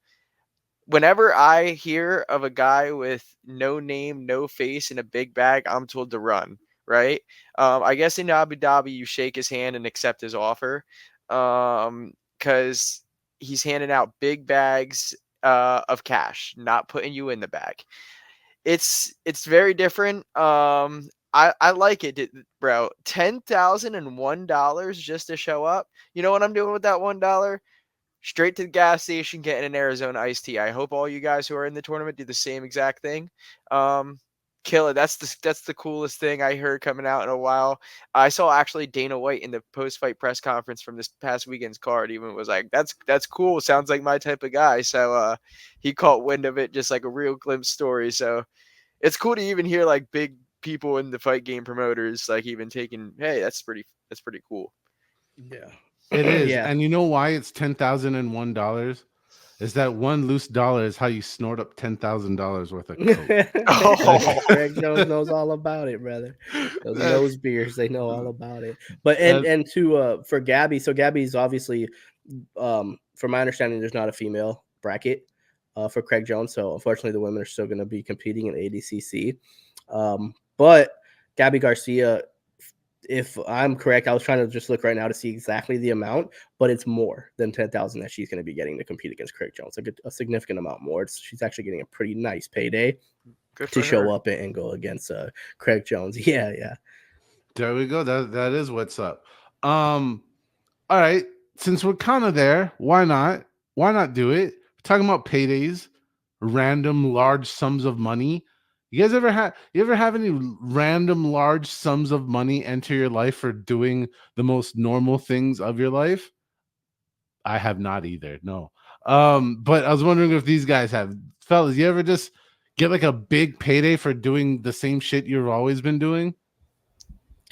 whenever I hear of a guy with no name, no face, and a big bag, I'm told to run. right? I guess in Abu Dhabi, you shake his hand and accept his offer, because he's handing out big bags of cash, not putting you in the bag. It's very different. I like it, bro. $10,001 just to show up. You know what I'm doing with that $1? Straight to the gas station, getting an Arizona iced tea. I hope all you guys who are in the tournament do the same exact thing. Kill it. That's the coolest thing I heard coming out in a while. I saw actually Dana White in the post-fight press conference from this past weekend's card even was like, that's cool. Sounds like my type of guy. So he caught wind of it, just like a real glimpse story. So it's cool to even hear like big people in the fight game promoters like even taking, hey, that's pretty cool. Yeah. It is. Yeah. And you know why it's $10,001? Is that one loose dollar is how you snort up $10,000 worth of coke. Oh. Craig Jones knows all about it, brother. Those That- nose beers, they know all about it. But that- and to for Gabby, so Gabby's obviously, from my understanding, there's not a female bracket for Craig Jones. So unfortunately, the women are still going to be competing in ADCC. But Gabby Garcia, if I'm correct, I was trying to just look right now to see exactly the amount, but it's more than 10,000 that she's going to be getting to compete against Craig Jones. A significant amount more. She's actually getting a pretty nice payday to show up and go against Craig Jones. Yeah, yeah. There we go. That is what's up. All right. Since we're kind of there, why not? Why not do it? We're talking about paydays, random large sums of money. You guys ever have any random large sums of money enter your life for doing the most normal things of your life? I have not either. No. But I was wondering if these guys have. Fellas, you ever just get like a big payday for doing the same shit you've always been doing?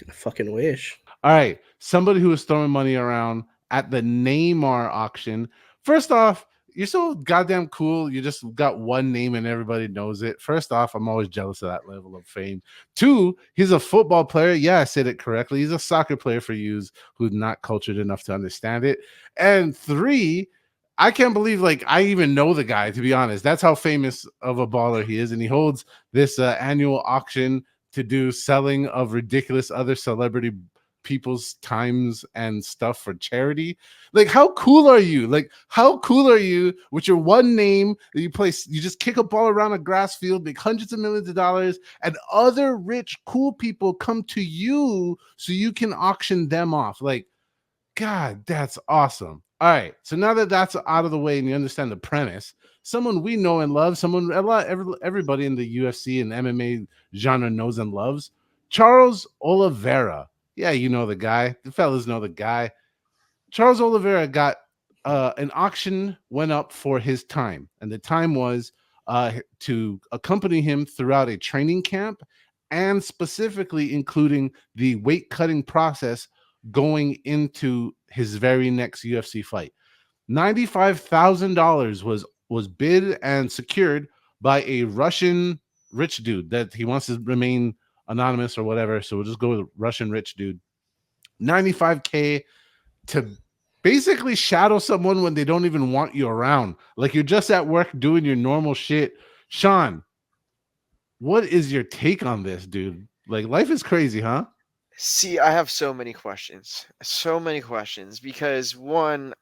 I fucking wish. All right. Somebody who was throwing money around at the Neymar auction. First off, you're so goddamn cool. You just got one name and everybody knows it. First off, I'm always jealous of that level of fame. Two, he's a football player. Yeah, I said it correctly. He's a soccer player for yous who's not cultured enough to understand it. And three, I can't believe like I even know the guy, to be honest. That's how famous of a baller he is. And he holds this annual auction to do selling of ridiculous other celebrity people's times and stuff for charity. Like, how cool are you? Like, how cool are you with your one name that you play? You just kick a ball around a grass field, make hundreds of millions of dollars, and other rich, cool people come to you so you can auction them off. Like, God, that's awesome. All right. So now that that's out of the way and you understand the premise, someone we know and love, everybody in the UFC and MMA genre knows and loves, Charles Oliveira. Yeah, you know the guy. The fellas know the guy. Charles Oliveira got an auction went up for his time, and the time was to accompany him throughout a training camp, and specifically including the weight cutting process going into his very next UFC fight. $95,000 was bid and secured by a Russian rich dude that he wants to remain anonymous or whatever. So we'll just go with Russian rich dude. 95K to basically shadow someone when they don't even want you around. Like you're just at work doing your normal shit. Sean, what is your take on this, dude? Like life is crazy, huh? See, I have so many questions. So many questions because one,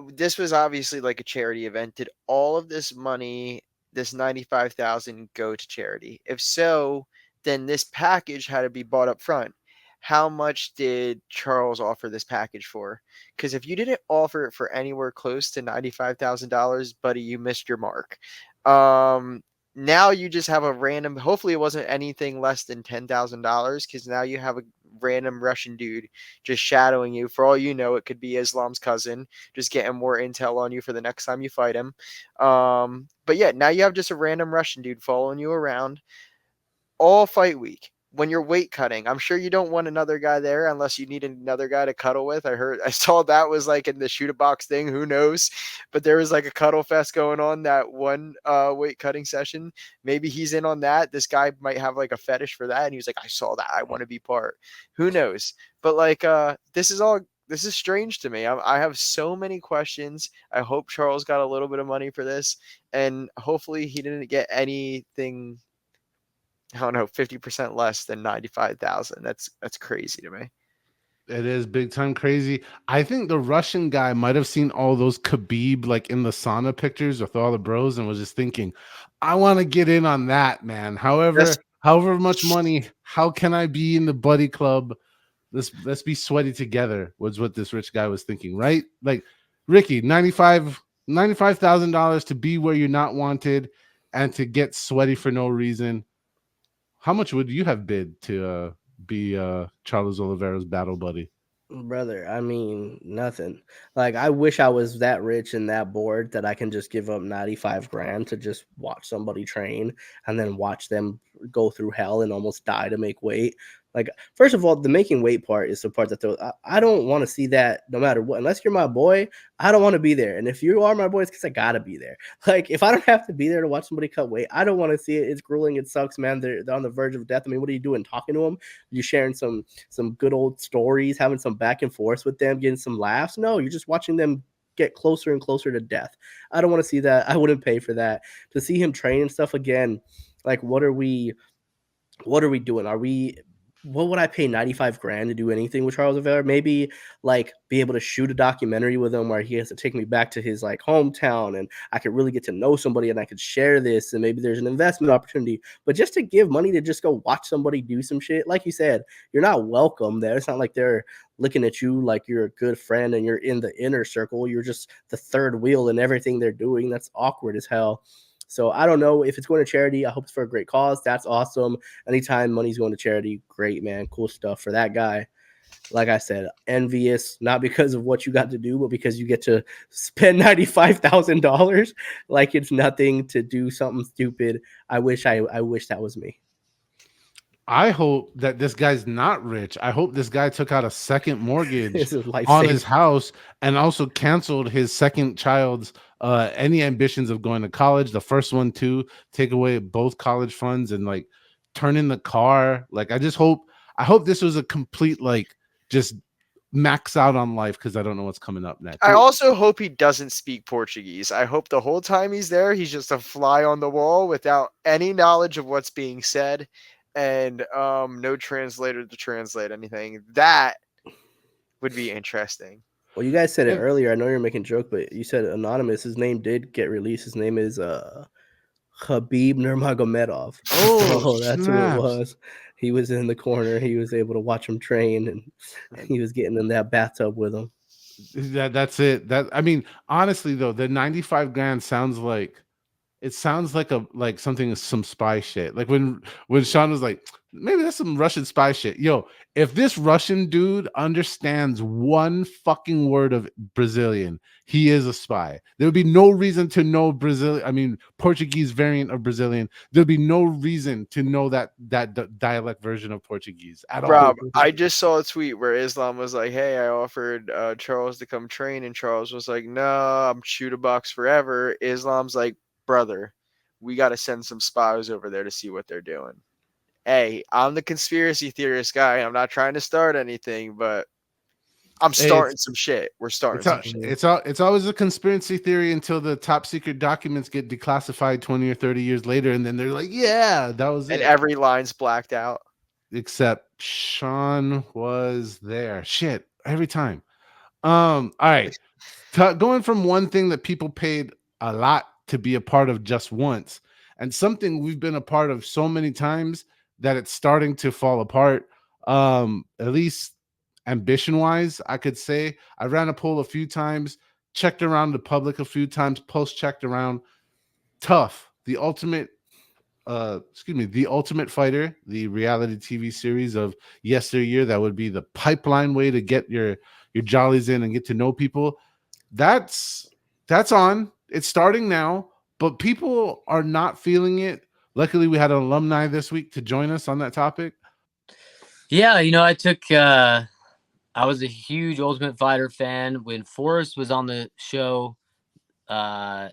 this was obviously like a charity event. Did all of this money, this 95,000, go to charity? If so, then this package had to be bought up front. How much did Charles offer this package for? Because if you didn't offer it for anywhere close to $95,000, buddy, you missed your mark. Um, Now you just have a random. Hopefully, it wasn't anything less than $10,000, because now you have a random Russian dude just shadowing you. For all you know, it could be Islam's cousin, just getting more intel on you for the next time you fight him. But yeah, now you have just a random Russian dude following you around all fight week. When you're weight cutting, I'm sure you don't want another guy there unless you need another guy to cuddle with. I saw that was like in the shoot a box thing. Who knows? But there was like a cuddle fest going on that one weight cutting session. Maybe he's in on that. This guy might have like a fetish for that, and he was like, "I saw that. I want to be part." Who knows? But like, this is strange to me. I have so many questions. I hope Charles got a little bit of money for this, and hopefully he didn't get anything I don't know, 50% less than 95,000. That's crazy to me. It is big time crazy. I think the Russian guy might have seen all those Khabib like in the sauna pictures with all the bros and was just thinking, I want to get in on that, man. That's However much money, how can I be in the buddy club? Let's be sweaty together, was what this rich guy was thinking, right? Like Ricky, $95,000 to be where you're not wanted and to get sweaty for no reason. How much would you have bid to be Charles Oliveira's battle buddy? Brother, I mean, nothing. Like, I wish I was that rich and that bored that I can just give up 95 grand to just watch somebody train and then watch them go through hell and almost die to make weight. Like, first of all, the making weight part is the part that I don't want to see that no matter what. Unless you're my boy, I don't want to be there. And if you are my boy, it's because I got to be there. Like, if I don't have to be there to watch somebody cut weight, I don't want to see it. It's grueling. It sucks, man. They're on the verge of death. I mean, what are you doing? Talking to them? You sharing some good old stories, having some back and forth with them, getting some laughs? No, you're just watching them get closer and closer to death. I don't want to see that. I wouldn't pay for that. To see him train and stuff again, like what are we doing? What would I pay 95 grand to do anything with Charles Oliveira? Maybe like be able to shoot a documentary with him where he has to take me back to his like hometown and I could really get to know somebody and I could share this and maybe there's an investment opportunity. But just to give money to just go watch somebody do some shit, like you said, you're not welcome there. It's not like they're looking at you like you're a good friend and you're in the inner circle. You're just the third wheel in everything they're doing. That's awkward as hell. So I don't know if it's going to charity. I hope it's for a great cause. That's awesome. Anytime money's going to charity, great, man. Cool stuff for that guy. Like I said, envious, not because of what you got to do, but because you get to spend $95,000 like it's nothing to do something stupid. I wish that was me. I hope that this guy's not rich. I hope this guy took out a second mortgage This is life on saving. his house and also canceled his second child's any ambitions of going to college. The first one too, take away both college funds and like turn in the car. Like I hope this was a complete like just max out on life because I don't know what's coming up next. I also hope he doesn't speak Portuguese. I hope the whole time he's there, he's just a fly on the wall without any knowledge of what's being said and no translator to translate anything. That would be interesting. Well, you guys said it earlier. I know you're making a joke, but you said anonymous. His name did get released. His name is Khabib Nurmagomedov. Oh, That's who it was. He was in the corner. He was able to watch him train, and he was getting in that bathtub with him. That's it. That I mean, honestly though, the 95 grand sounds like some spy shit. Like when Sean was like, maybe that's some Russian spy shit. Yo, if this Russian dude understands one fucking word of Brazilian, he is a spy. There would be no reason to know Portuguese variant of Brazilian. There'd be no reason to know that dialect version of Portuguese at all. Rob, I just saw a tweet where Islam was like, hey, I offered Charles to come train, and Charles was like, no, I'm shoot a box forever. Islam's like, brother, we got to send some spies over there to see what they're doing. Hey, I'm the conspiracy theorist guy. I'm not trying to start anything, but I'm starting some shit. We're starting some shit. It's always a conspiracy theory until the top secret documents get declassified 20 or 30 years later, and then they're like, yeah, that was it. And every line's blacked out. Except Sean was there. Shit, every time. All right. Going from one thing that people paid a lot to be a part of just once, and something we've been a part of so many times that it's starting to fall apart. At least ambition wise, I could say I ran a poll a few times, checked around the public a few times, post checked around. TUF, the Ultimate Fighter, the reality TV series of yesteryear that would be the pipeline way to get your jollies in and get to know people. That's on. It's starting now, but people are not feeling it. Luckily, we had an alumni this week to join us on that topic. Yeah, I was a huge Ultimate Fighter fan when Forrest was on the show. I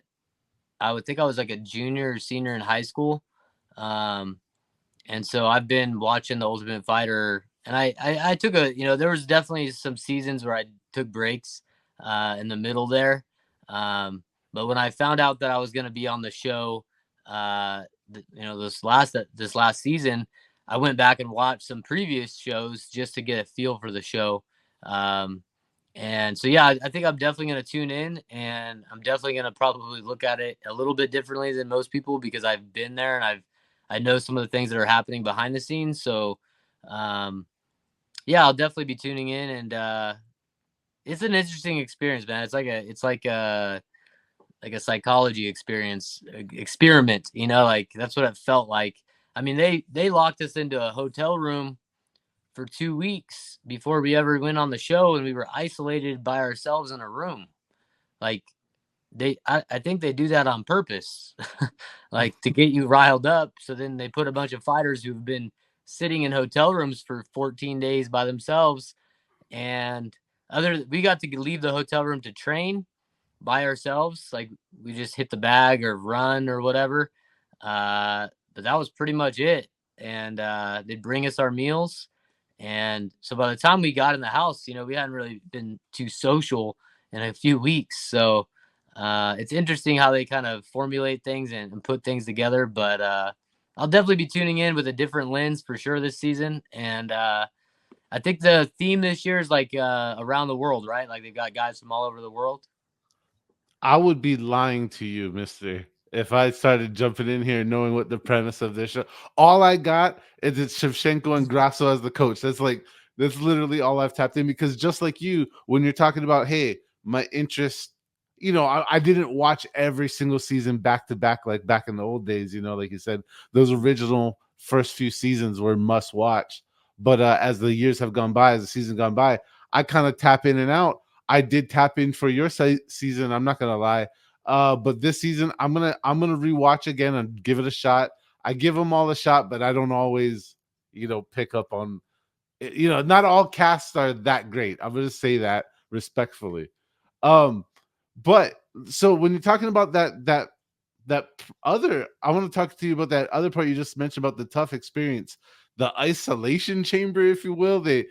would think I was like a junior or senior in high school. And so I've been watching the Ultimate Fighter, and I took there was definitely some seasons where I took breaks in the middle there. But when I found out that I was going to be on the show, this last season, I went back and watched some previous shows just to get a feel for the show. And so, yeah, I think I'm definitely going to tune in, and I'm definitely going to probably look at it a little bit differently than most people because I've been there and I know some of the things that are happening behind the scenes. So, yeah, I'll definitely be tuning in, and it's an interesting experience, man. It's like a psychology experiment, like that's what it felt like. I mean, they locked us into a hotel room for 2 weeks before we ever went on the show, and we were isolated by ourselves in a room. Like I think they do that on purpose, like to get you riled up. So then they put a bunch of fighters who've been sitting in hotel rooms for 14 days by themselves. And we got to leave the hotel room to train by ourselves. Like we just hit the bag or run or whatever. But that was pretty much it. And they'd bring us our meals. And so by the time we got in the house, we hadn't really been too social in a few weeks. So it's interesting how they kind of formulate things and put things together. But I'll definitely be tuning in with a different lens for sure this season. And I think the theme this year is like around the world, right? Like they've got guys from all over the world. I would be lying to you, mister, if I started jumping in here knowing what the premise of this show. All I got is it's Shevchenko and Grasso as the coach. That's literally all I've tapped in, because just like you, when you're talking about, hey, my interest, I didn't watch every single season back to back like back in the old days, like you said, those original first few seasons were must watch. But as the years have gone by, as the season gone by, I kind of tap in and out. I did tap in for your season. I'm not gonna lie, but this season I'm gonna rewatch again and give it a shot. I give them all a shot, but I don't always, pick up on. Not all casts are that great. I'm gonna say that respectfully. But so when you're talking about that other, I want to talk to you about that other part you just mentioned about the TUF experience, the isolation chamber, if you will. Did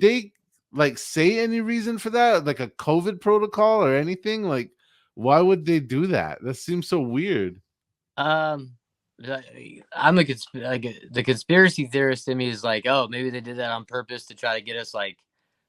they like say any reason for that, like a COVID protocol or anything? Like, why would they do that? That seems so weird. I'm the conspiracy theorist in me is like, oh, maybe they did that on purpose to try to get us like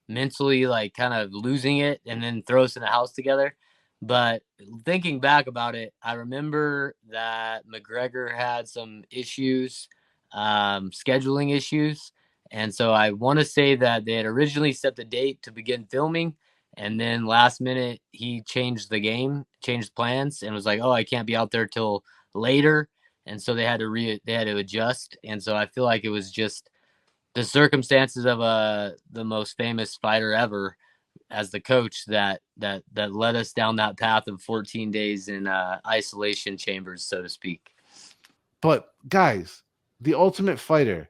mentally like kind of losing it and then throw us in the house together. But thinking back about it, I remember that McGregor had some issues, scheduling issues. And so I want to say that they had originally set the date to begin filming. And then last minute, he changed plans and was like, oh, I can't be out there till later. And so they had to adjust. And so I feel like it was just the circumstances of the most famous fighter ever as the coach that led us down that path of 14 days in isolation chambers, so to speak. But guys, The Ultimate Fighter,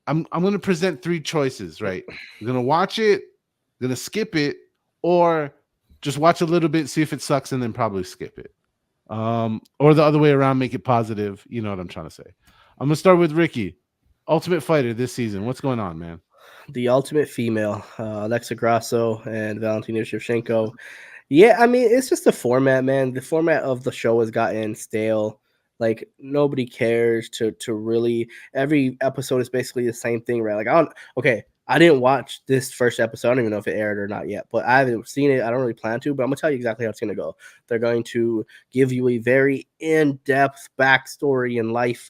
I'm going to present three choices, right? I'm going to watch it, I'm going to skip it, or just watch a little bit, see if it sucks, and then probably skip it. Or the other way around, make it positive. You know what I'm trying to say. I'm going to start with Ricky. Ultimate Fighter this season. What's going on, man? The Ultimate Female, Alexa Grasso and Valentina Shevchenko. Yeah, I mean, it's just the format, man. The format of the show has gotten stale. Like nobody cares to really. Every episode is basically the same thing, right? Like I didn't watch this first episode. I don't even know if it aired or not yet, but I haven't seen it. I don't really plan to, but I'm gonna tell you exactly how it's gonna go. They're going to give you a very in-depth backstory and life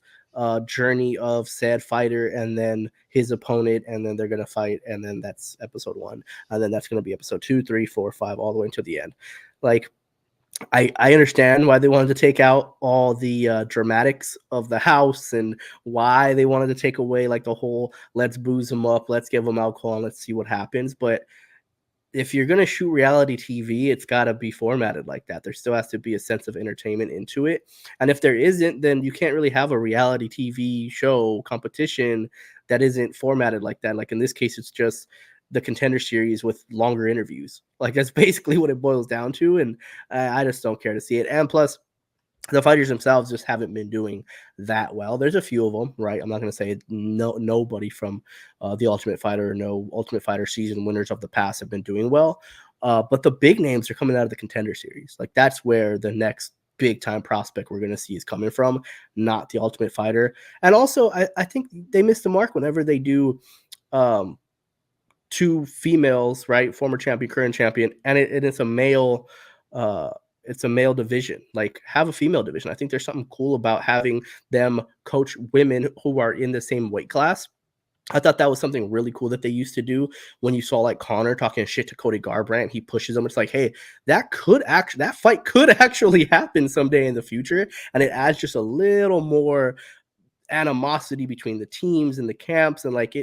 journey of said fighter and then his opponent, and then they're gonna fight, and then that's episode 1, and then that's gonna be episode 2, 3, 4, 5, all the way to the end. Like I understand why they wanted to take out all the dramatics of the house and why they wanted to take away like the whole let's booze them up, let's give them alcohol, and let's see what happens. But if you're going to shoot reality TV, it's got to be formatted like that. There still has to be a sense of entertainment into it. And if there isn't, then you can't really have a reality TV show competition that isn't formatted like that. Like in this case, it's just the Contender Series with longer interviews. Like that's basically what it boils down to. And I just don't care to see it. And plus, the fighters themselves just haven't been doing that well. There's a few of them, right? I'm not going to say nobody from the Ultimate Fighter or no Ultimate Fighter season winners of the past have been doing well. But the big names are coming out of the Contender Series. Like that's where the next big time prospect we're going to see is coming from, not the Ultimate Fighter. And also, I think they miss the mark whenever they do two females, right? Former champion, current champion, and it's a male. It's a male division. Like, have a female division. I think there's something cool about having them coach women who are in the same weight class. I thought that was something really cool that they used to do when you saw like Connor talking shit to Cody Garbrandt. He pushes him. It's like, hey, that fight could actually happen someday in the future. And it adds just a little more animosity between the teams and the camps. And like,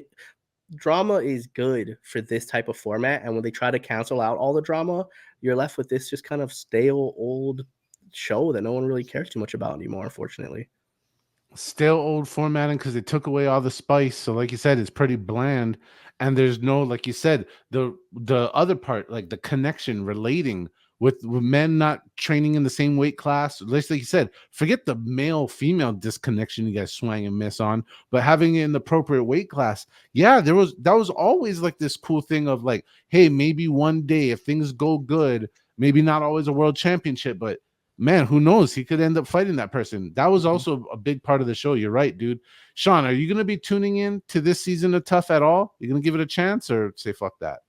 drama is good for this type of format. And when they try to cancel out all the drama, you're left with this just kind of stale old show that no one really cares too much about anymore, unfortunately. Still old formatting because they took away all the spice. So, like you said, it's pretty bland, and there's no, like you said, the other part, like the connection, relating with men not training in the same weight class. Like you said, forget the male female disconnection you guys swang and miss on, but having it in the appropriate weight class. Yeah, that was always like this cool thing of like, hey, maybe one day if things go good, maybe not always a world championship, but man, who knows? He could end up fighting that person. That was also a big part of the show. You're right, dude. Sean, are you going to be tuning in to this season of TUF at all? You going to give it a chance or say fuck that?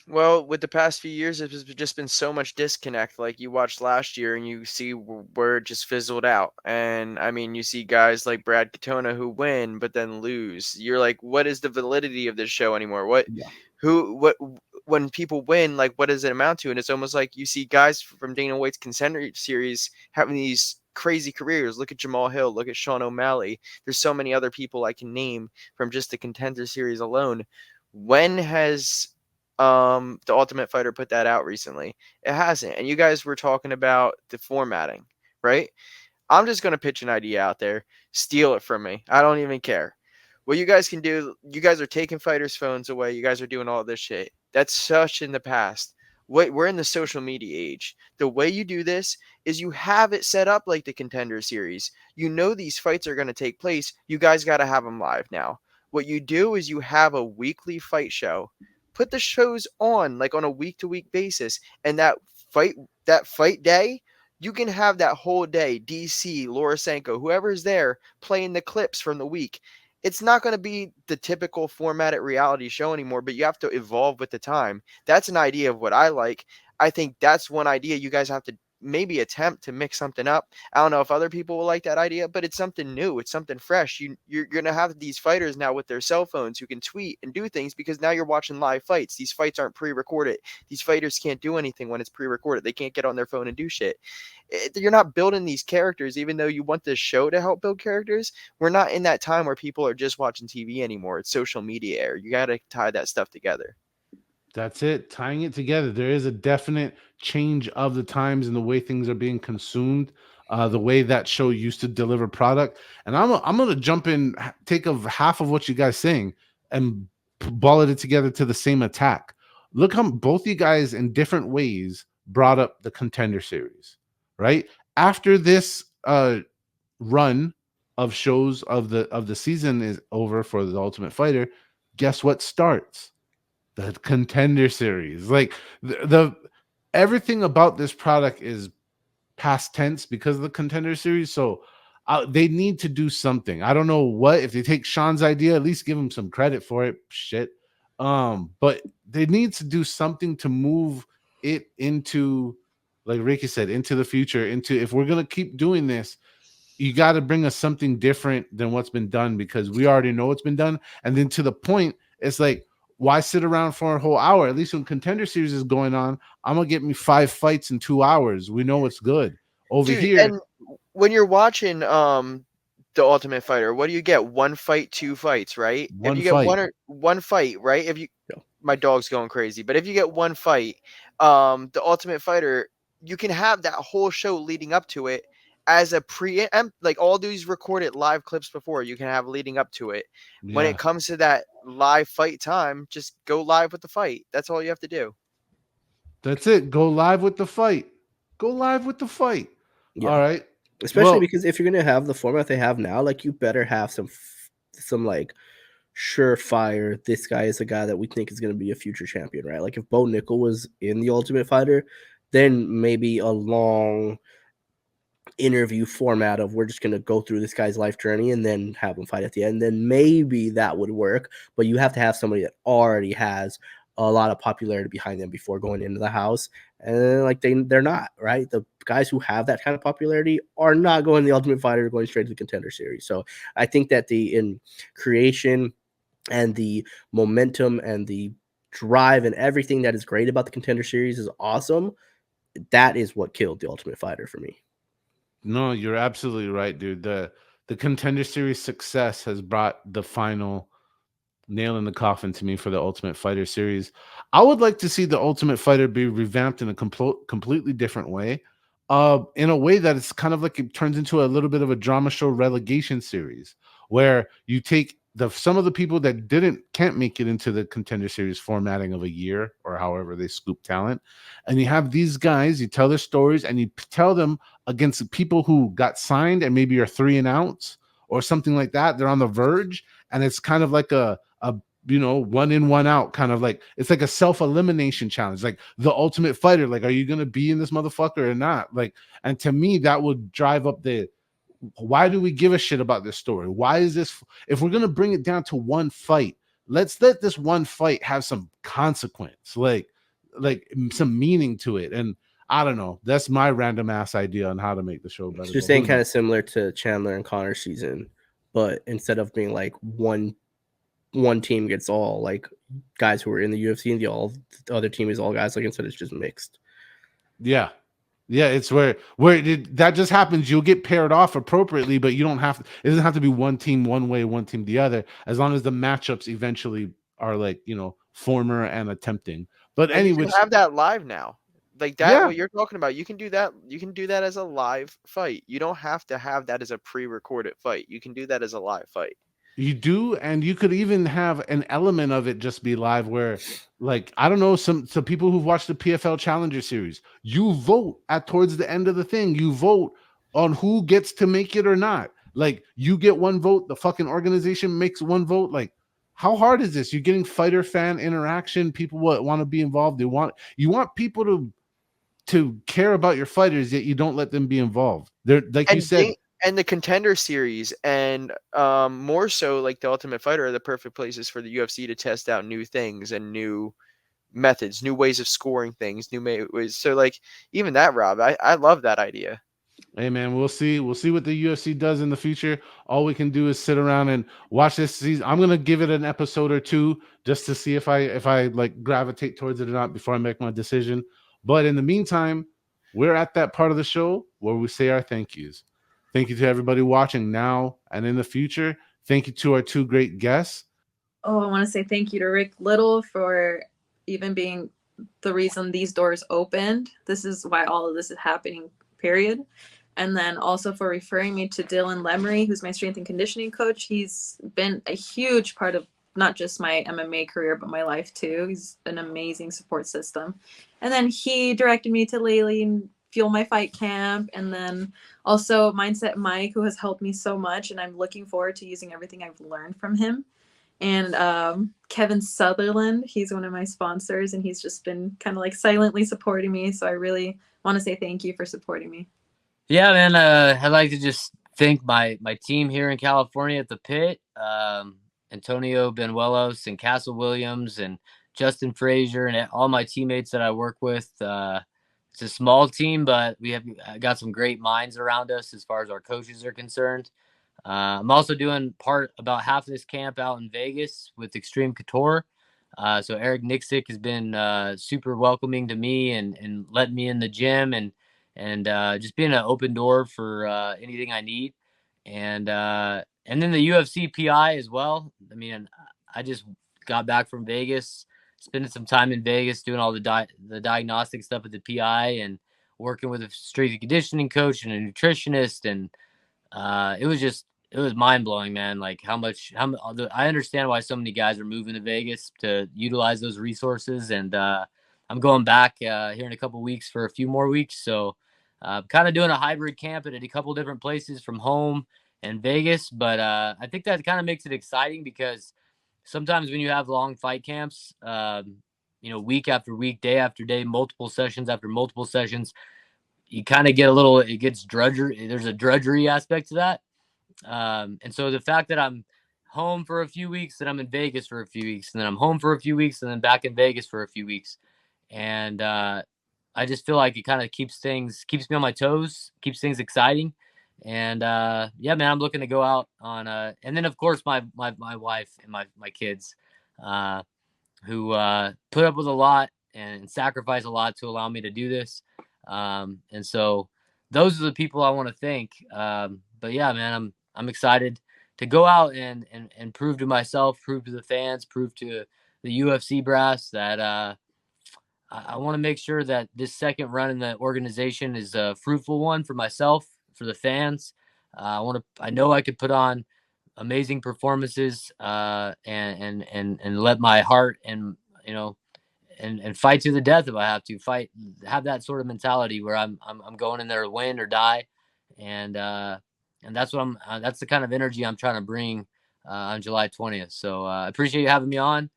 Well, with the past few years, it's just been so much disconnect. Like you watched last year and you see where it just fizzled out. And I mean, you see guys like Brad Katona who win but then lose. You're like, what is the validity of this show anymore? Yeah. When people win, like what does it amount to? And it's almost like you see guys from Dana White's Contender Series having these crazy careers. Look at Jamal Hill, look at Sean O'Malley. There's so many other people I can name from just the Contender Series alone. When has the Ultimate Fighter put that out recently? It hasn't. And you guys were talking about the formatting, right? I'm just going to pitch an idea out there. Steal it from me. I don't even care. What you guys can do, you guys are taking fighters' phones away. You guys are doing all this shit. That's such in the past. We're in the social media age. The way you do this is you have it set up like the Contender Series. You know these fights are going to take place. You guys got to have them live now. What you do is you have a weekly fight show. Put the shows on like on a week-to-week basis, and that fight day, you can have that whole day, DC, Lorisenko, whoever's there, playing the clips from the week. It's not going to be the typical formatted reality show anymore, but you have to evolve with the time. That's an idea of what I like. I think that's one idea you guys have to maybe attempt to mix something up. I don't know if other people will like that idea, but it's something new. It's something fresh. You're going to have these fighters now with their cell phones who can tweet and do things because now you're watching live fights. These fights aren't pre-recorded. These fighters can't do anything when it's pre-recorded. They can't get on their phone and do shit. You're not building these characters, even though you want this show to help build characters. We're not in that time where people are just watching TV anymore. It's social media era. You got to tie that stuff together. That's it. Tying it together. There is a definite change of the times and the way things are being consumed, the way that show used to deliver product. And I'm gonna jump in, take of half of what you guys saying, and ball it together to the same attack. Look how both you guys in different ways brought up the Contender Series, right? After this run of shows of the season is over for the Ultimate Fighter, guess what starts? The Contender Series. Like the everything about this product is past tense because of the Contender Series. So they need to do something. I don't know what. If they take Sean's idea, at least give him some credit for it. Shit. But they need to do something to move it into, like Ricky said, into the future. Into, if we're gonna keep doing this, you got to bring us something different than what's been done because we already know what's been done. And then to the point, it's like, why sit around for a whole hour? At least when Contender Series is going on, I'm gonna get me 5 fights in 2 hours. We know what's good over Dude, here. and when you're watching the Ultimate Fighter, what do you get? One fight, 2 fights, right? If One you get fight. one fight, right? If you Yeah. My dog's going crazy, but if you get one fight, the Ultimate Fighter, you can have that whole show leading up to it as a preempt, like all these recorded live clips before you can have leading up to it. When Yeah, it comes to that live fight time, just go live with the fight. That's all you have to do. that's it. Go live with the fight. Go live with the fight. Yeah. All right. Especially Well, because if you're gonna have the format they have now, like you better have some like surefire. This guy is a guy that we think is gonna be a future champion, right? Like if Bo Nickel was in the Ultimate Fighter, then maybe a long interview format of we're just going to go through this guy's life journey and then have him fight at the end, then maybe that would work. But you have to have somebody that already has a lot of popularity behind them before going into the house. And like they're not, right? The guys who have that kind of popularity are not going to the Ultimate Fighter, going straight to the Contender Series. So I think that the in creation and the momentum and the drive and everything that is great about the Contender Series is awesome. That is what killed the Ultimate Fighter for me. No, you're absolutely right, dude. The Contender Series success has brought the final nail in the coffin to me for the Ultimate Fighter series. I would like to see the Ultimate Fighter be revamped in a completely different way. In a way that it's kind of like it turns into a little bit of a drama show relegation series where you take some of the people that can't make it into the Contender Series formatting of a year or however they scoop talent, and you have these guys, you tell their stories and you tell them against people who got signed and maybe are 3 and outs or something like that. They're on the verge, and it's kind of like a 1 in 1 out, kind of like it's like a self-elimination challenge, like the Ultimate Fighter, like, are you gonna be in this motherfucker or not? Like, and to me that would drive up the why do we give a shit about this story? Why is this, if we're gonna bring it down to one fight, let's let this one fight have some consequence, like some meaning to it. And I don't know, that's my random ass idea on how to make the show better. You're saying kind of similar to Chandler and Connor season, but instead of being like one team gets all like guys who are in the UFC and the other team is all guys, like instead it's just mixed. Yeah, it's where that just happens. You'll get paired off appropriately, but you don't have to. It doesn't have to be one team one way, one team the other. As long as the matchups eventually are like former and attempting. But And you anyway, can have that live now. Like that, yeah, what you're talking about, you can do that. You can do that as a live fight. You don't have to have that as a pre-recorded fight. You can do that as a live fight. you do, and you could even have an element of it just be live where, like, I don't know, some people who've watched the PFL Challenger series, you vote at towards the end of the thing. You vote on who gets to make it or not. Like, you get one vote, the fucking organization makes one vote. Like, how hard is this? You're getting fighter fan interaction. People want to be involved. You want people to care about your fighters, yet you don't let them be involved. They're like you said. And the Contender Series and more so like the Ultimate Fighter are the perfect places for the UFC to test out new things and new methods, new ways of scoring things, new ways. So like even that, Rob, I love that idea. Hey man, we'll see what the UFC does in the future. All we can do is sit around and watch this season. I'm gonna give it an episode or two just to see if I like gravitate towards it or not before I make my decision. But in the meantime, we're at that part of the show where we say our thank yous. Thank you to everybody watching now and in the future. Thank you to our 2 great guests. Oh, I want to say thank you to Rick Little for even being the reason these doors opened. This is why all of this is happening, period. And then also for referring me to Dylan Lemery, who's my strength and conditioning coach. He's been a huge part of not just my MMA career, but my life too. He's an amazing support system. And then he directed me to Laylee and Fuel My Fight Camp. And then also Mindset Mike, who has helped me so much. And I'm looking forward to using everything I've learned from him. And Kevin Sutherland, he's one of my sponsors, and he's just been kind of like silently supporting me. So I really want to say thank you for supporting me. Yeah, man. I'd like to just thank my team here in California at the pit, Antonio Benuelos and Castle Williams and Justin Frazier and all my teammates that I work with. It's a small team, but we have got some great minds around us as far as our coaches are concerned. I'm also doing about half of this camp out in Vegas with Extreme Couture. So Eric Nixick has been super welcoming to me and letting me in the gym and just being an open door for anything I need. And then the UFC PI as well. I mean, I just got back from Vegas, spending some time in Vegas doing all the diagnostic stuff at the PI and working with a strength and conditioning coach and a nutritionist. And it was mind blowing, man. Like how I understand why so many guys are moving to Vegas to utilize those resources. And I'm going back here in a couple of weeks for a few more weeks. So kind of doing a hybrid camp at a couple different places from home and Vegas. But I think that kind of makes it exciting because sometimes when you have long fight camps, week after week, day after day, multiple sessions after multiple sessions, you kind of get it gets drudgery. There's a drudgery aspect to that. And so the fact that I'm home for a few weeks, then I'm in Vegas for a few weeks, and then I'm home for a few weeks, and then back in Vegas for a few weeks. And I just feel like it kind of keeps me on my toes, keeps things exciting. And yeah, man, I'm looking to go out on and then of course my wife and my kids who put up with a lot and sacrifice a lot to allow me to do this. And so those are the people I want to thank. But yeah, man, I'm excited to go out and prove to myself, prove to the fans, prove to the UFC brass that I want to make sure that this second run in the organization is a fruitful one for myself, for the fans. I know I could put on amazing performances and let my heart and and fight to the death if I have to have that sort of mentality where I'm going in there to win or die, and that's what that's the kind of energy I'm trying to bring on July 20th. So I appreciate you having me on,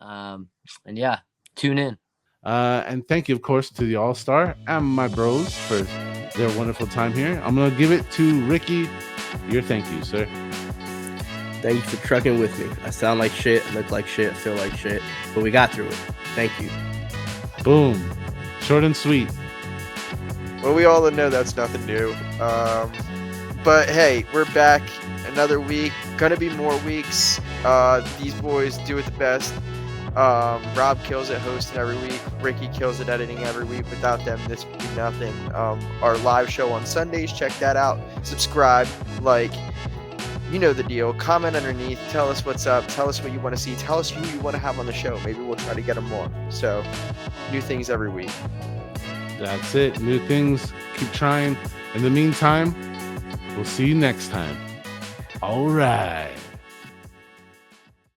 and yeah, tune in. And thank you, of course, to the AllStar and my bros for their wonderful time here. I'm gonna give it to Ricky. Your thank you, sir. Thank you for trucking with me. I sound like shit, look like shit, feel like shit, but we got through it. Thank you. Boom. Short and sweet. Well, we all know that's nothing new. But hey, we're back another week. Gonna be more weeks. These boys do it the best. Rob kills it hosting every week. Ricky kills it editing every week. Without them, this would be nothing. Our live show on Sundays, check that out. Subscribe, like, you know the deal. Comment underneath. Tell us what's up. Tell us what you want to see. Tell us who you want to have on the show. Maybe we'll try to get them more. So, new things every week. That's it. New things. Keep trying. In the meantime, we'll see you next time. All right.